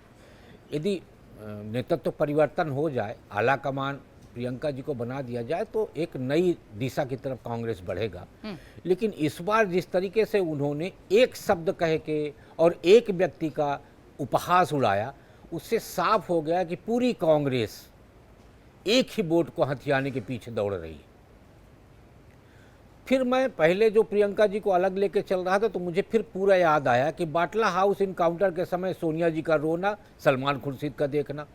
यदि नेतृत्व परिवर्तन हो जाए, आला कमान प्रियंका जी को बना दिया जाए तो एक नई दिशा की तरफ कांग्रेस बढ़ेगा। लेकिन इस बार जिस तरीके से उन्होंने एक शब्द कह के और एक व्यक्ति का उपहास उड़ाया, उससे साफ हो गया कि पूरी कांग्रेस एक ही वोट को हथियाने के पीछे दौड़ रही है। फिर मैं पहले जो प्रियंका जी को अलग लेके चल रहा था तो मुझे फिर पूरा याद आया कि बाटला हाउस इनकाउंटर के समय सोनिया जी का रोना, सलमान खुर्शीद का देखना,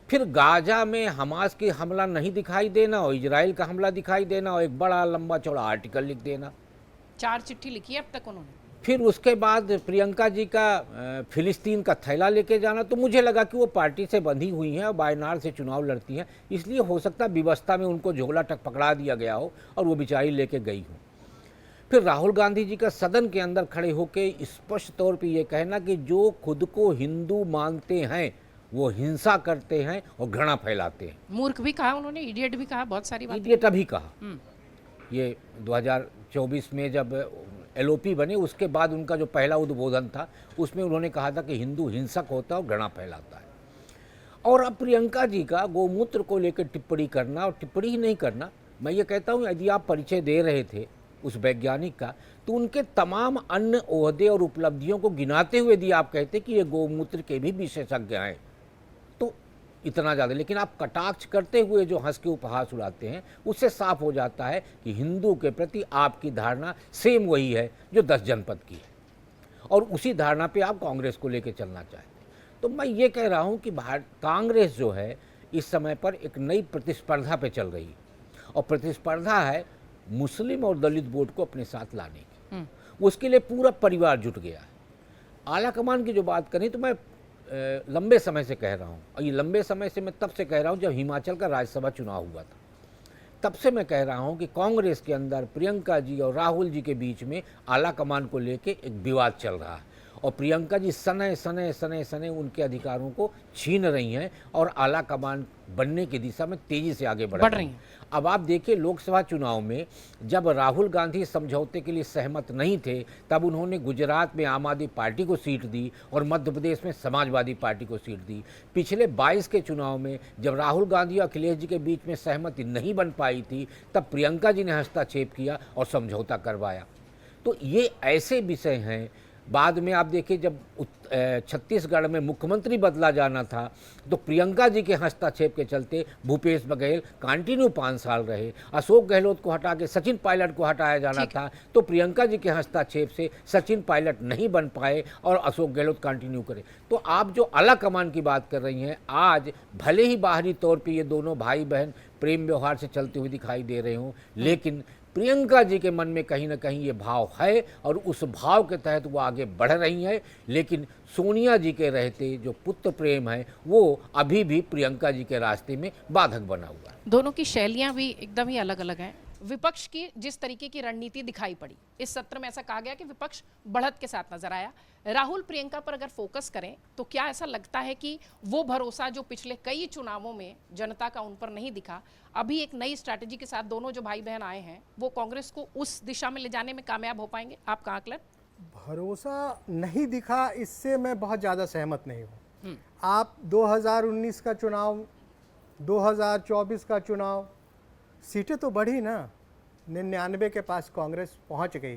फिर गाजा में हमास की हमला नहीं दिखाई देना और इजराइल का हमला दिखाई देना और एक बड़ा लंबा चौड़ा आर्टिकल लिख देना। 4 चिट्ठी लिखी है अब तक उन्होंने। फिर उसके बाद प्रियंका जी का फिलिस्तीन का थैला लेके जाना, तो मुझे लगा कि वो पार्टी से बंधी हुई हैं और बायनार से चुनाव लड़ती हैं, इसलिए हो सकता है व्यवस्था में उनको झोला टक पकड़ा दिया गया हो और वो बेचारी लेके गई हो। फिर राहुल गांधी जी का सदन के अंदर खड़े होकर स्पष्ट तौर पे ये कहना कि जो खुद को हिंदू मानते हैं वो हिंसा करते हैं और घृणा फैलाते हैं। मूर्ख भी कहा उन्होंने, इडियट भी कहा, बहुत सारी बातें। इडियट अभी कहा, ये 2024 में जब एलओपी बने उसके बाद उनका जो पहला उद्बोधन था उसमें उन्होंने कहा था कि हिंदू हिंसक होता है और घृणा फैलाता है। और अब प्रियंका जी का गोमूत्र को लेकर टिप्पणी करना, और टिप्पणी ही नहीं करना, मैं ये कहता हूँ यदि आप परिचय दे रहे थे उस वैज्ञानिक का तो उनके तमाम अन्य ओहदे और उपलब्धियों को गिनाते हुए यदि आप कहते कि ये गोमूत्र के भी विशेषज्ञ हैं तो इतना ज़्यादा। लेकिन आप कटाक्ष करते हुए जो हंस के उपहास उड़ाते हैं उससे साफ हो जाता है कि हिंदू के प्रति आपकी धारणा सेम वही है जो 10 जनपद की है और उसी धारणा पे आप कांग्रेस को लेकर चलना चाहते हैं। तो मैं ये कह रहा हूँ कि कांग्रेस जो है इस समय पर एक नई प्रतिस्पर्धा पे चल रही है और प्रतिस्पर्धा है मुस्लिम और दलित वोट को अपने साथ लाने की। उसके लिए पूरा परिवार जुट गया है। आला कमान की जो बात करें तो मैं लंबे समय से कह रहा हूँ, और ये लंबे समय से मैं तब से कह रहा हूँ जब हिमाचल का राज्यसभा चुनाव हुआ था, तब से मैं कह रहा हूँ कि कांग्रेस के अंदर प्रियंका जी और राहुल जी के बीच में आला कमान को लेके एक विवाद चल रहा है और प्रियंका जी सने सने सने सने उनके अधिकारों को छीन रही हैं और आला कमान बनने की दिशा में तेजी से आगे बढ़ रही हैं। अब आप देखिए लोकसभा चुनाव में जब राहुल गांधी समझौते के लिए सहमत नहीं थे तब उन्होंने गुजरात में आम आदमी पार्टी को सीट दी और मध्य प्रदेश में समाजवादी पार्टी को सीट दी। पिछले 22 के चुनाव में जब राहुल गांधी और अखिलेश जी के बीच में सहमति नहीं बन पाई थी तब प्रियंका जी ने हस्तक्षेप किया और समझौता करवाया। तो ये ऐसे विषय हैं। बाद में आप देखिए जब छत्तीसगढ़ में मुख्यमंत्री बदला जाना था तो प्रियंका जी के हस्तक्षेप के चलते भूपेश बघेल कंटिन्यू 5 साल रहे। अशोक गहलोत को हटा के सचिन पायलट को हटाया जाना था तो प्रियंका जी के हस्तक्षेप से सचिन पायलट नहीं बन पाए और अशोक गहलोत कंटिन्यू करे। तो आप जो आला कमान की बात कर रही हैं, आज भले ही बाहरी तौर पर ये दोनों भाई बहन प्रेम व्यवहार से चलते हुए दिखाई दे रहे हों, लेकिन प्रियंका जी के मन में कहीं ना कहीं ये भाव है और उस भाव के तहत वो आगे बढ़ रही हैं। लेकिन सोनिया जी के रहते जो पुत्र प्रेम है वो अभी भी प्रियंका जी के रास्ते में बाधक बना हुआ है। दोनों की शैलियां भी एकदम ही अलग अलग हैं। विपक्ष की जिस तरीके की रणनीति दिखाई पड़ी इस सत्र में, ऐसा कहा गया कि विपक्ष बढ़त के साथ नजर आया। राहुल प्रियंका पर अगर फोकस करें तो क्या ऐसा लगता है कि वो भरोसा जो पिछले कई चुनावों में जनता का उन पर नहीं दिखा, अभी एक नई स्ट्रैटेजी के साथ दोनों जो भाई बहन आए हैं वो कांग्रेस को उस दिशा में ले जाने में कामयाब हो पाएंगे? आपका आकलन? भरोसा नहीं दिखा, इससे मैं बहुत ज़्यादा सहमत नहीं हूँ। आप 2019 का चुनाव, 2024 का चुनाव, सीटें तो बढ़ी ना, 99 के पास कांग्रेस पहुंच गई।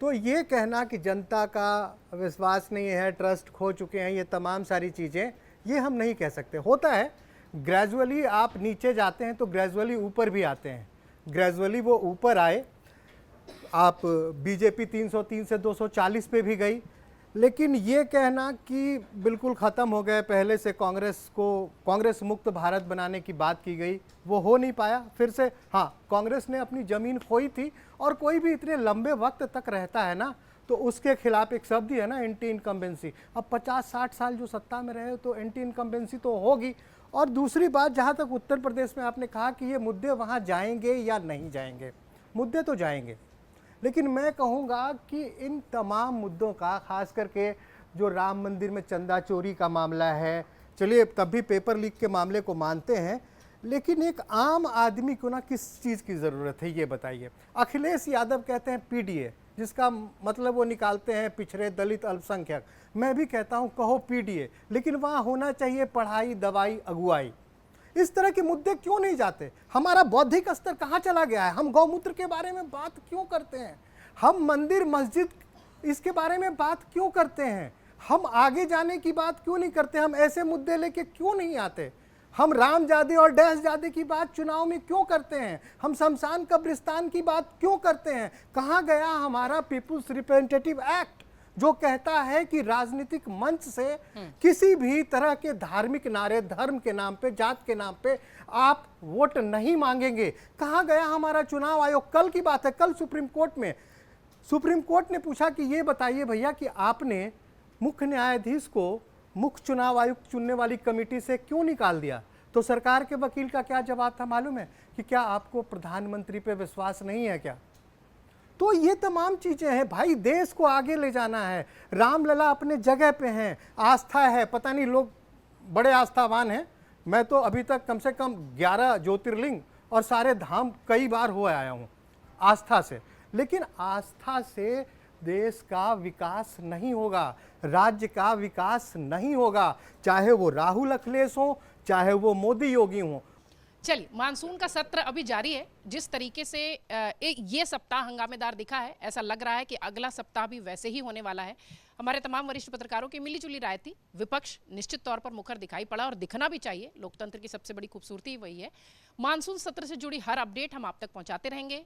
तो ये कहना कि जनता का विश्वास नहीं है, ट्रस्ट खो चुके हैं, ये तमाम सारी चीज़ें ये हम नहीं कह सकते। होता है ग्रेजुअली, आप नीचे जाते हैं तो ग्रेजुअली ऊपर भी आते हैं। ग्रेजुअली वो ऊपर आए, आप बीजेपी 303 से 240 पे भी गई, लेकिन ये कहना कि बिल्कुल ख़त्म हो गए, पहले से कांग्रेस मुक्त भारत बनाने की बात की गई, वो हो नहीं पाया। फिर से हाँ, कांग्रेस ने अपनी ज़मीन खोई थी और कोई भी इतने लंबे वक्त तक रहता है ना तो उसके खिलाफ एक शब्द ही है ना, एंटी इनकम्बेंसी। अब 50-60 साल जो सत्ता में रहे तो एंटी इनकम्बेंसी तो होगी। और दूसरी बात, जहाँ तक उत्तर प्रदेश में आपने कहा कि ये मुद्दे वहाँ जाएंगे या नहीं जाएंगे, मुद्दे तो जाएंगे, लेकिन मैं कहूँगा कि इन तमाम मुद्दों का, खास करके जो राम मंदिर में चंदा चोरी का मामला है, चलिए तब भी पेपर लीक के मामले को मानते हैं, लेकिन एक आम आदमी को ना किस चीज़ की ज़रूरत है ये बताइए। अखिलेश यादव कहते हैं पीडीए, जिसका मतलब वो निकालते हैं पिछड़े, दलित, अल्पसंख्यक। मैं भी कहता हूँ कहो पीडीए, लेकिन वहाँ होना चाहिए पढ़ाई, दवाई, अगुवाई। इस तरह के मुद्दे क्यों नहीं जाते? हमारा बौद्धिक स्तर कहाँ चला गया है? हम गौमूत्र के बारे में बात क्यों करते हैं? हम मंदिर, मस्जिद, इसके बारे में बात क्यों करते हैं? हम आगे जाने की बात क्यों नहीं करते? हम ऐसे मुद्दे लेके क्यों नहीं आते? हम रामजादे और डैशजादे की बात चुनाव में क्यों करते हैं? हम शमशान कब्रिस्तान की बात क्यों करते हैं? कहाँ गया हमारा पीपुल्स रिप्रेजेंटेटिव एक्ट जो कहता है कि राजनीतिक मंच से किसी भी तरह के धार्मिक नारे, धर्म के नाम पे, जात के नाम पे आप वोट नहीं मांगेंगे? कहाँ गया हमारा चुनाव आयोग? कल की बात है, कल सुप्रीम कोर्ट ने पूछा कि ये बताइए भैया कि आपने मुख्य न्यायाधीश को मुख्य चुनाव आयुक्त चुनने वाली कमेटी से क्यों निकाल दिया? तो सरकार के वकील का क्या जवाब था मालूम है? कि क्या आपको प्रधानमंत्री पे विश्वास नहीं है क्या? तो ये तमाम चीजें हैं भाई, देश को आगे ले जाना है। रामलला अपने जगह पे हैं, आस्था है, पता नहीं लोग बड़े आस्थावान हैं। मैं तो अभी तक कम से कम 11 ज्योतिर्लिंग और सारे धाम कई बार हो आया हूँ आस्था से, लेकिन आस्था से देश का विकास नहीं होगा, राज्य का विकास नहीं होगा, चाहे वो राहुल अखिलेश हो, चाहे वो मोदी योगी हो। चलिए, मानसून का सत्र अभी जारी है। जिस तरीके से ये सप्ताह हंगामेदार दिखा है, ऐसा लग रहा है कि अगला सप्ताह भी वैसे ही होने वाला है। हमारे तमाम वरिष्ठ पत्रकारों की मिलीजुली राय थी। विपक्ष निश्चित तौर पर मुखर दिखाई पड़ा और दिखना भी चाहिए। लोकतंत्र की सबसे बड़ी खूबसूरती वही है। मानसून सत्र से जुड़ी हर अपडेट हम आप तक पहुंचाते रहेंगे।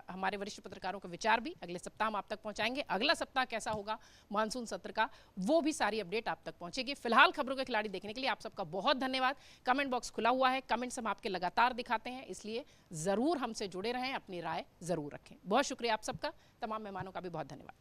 हमारे वरिष्ठ पत्रकारों के विचार भी अगले सप्ताह हम आप तक पहुंचाएंगे। अगला सप्ताह कैसा होगा मानसून सत्र का, वो भी सारी अपडेट आप तक पहुंचेगी। फिलहाल खबरों के खिलाड़ी देखने के लिए आप सबका बहुत धन्यवाद। कमेंट बॉक्स खुला हुआ है, कमेंट्स हम आपके लगातार दिखाते हैं, इसलिए जरूर हमसे जुड़े रहें, अपनी राय जरूर रखें। बहुत शुक्रिया आप सबका। तमाम मेहमानों का भी बहुत धन्यवाद।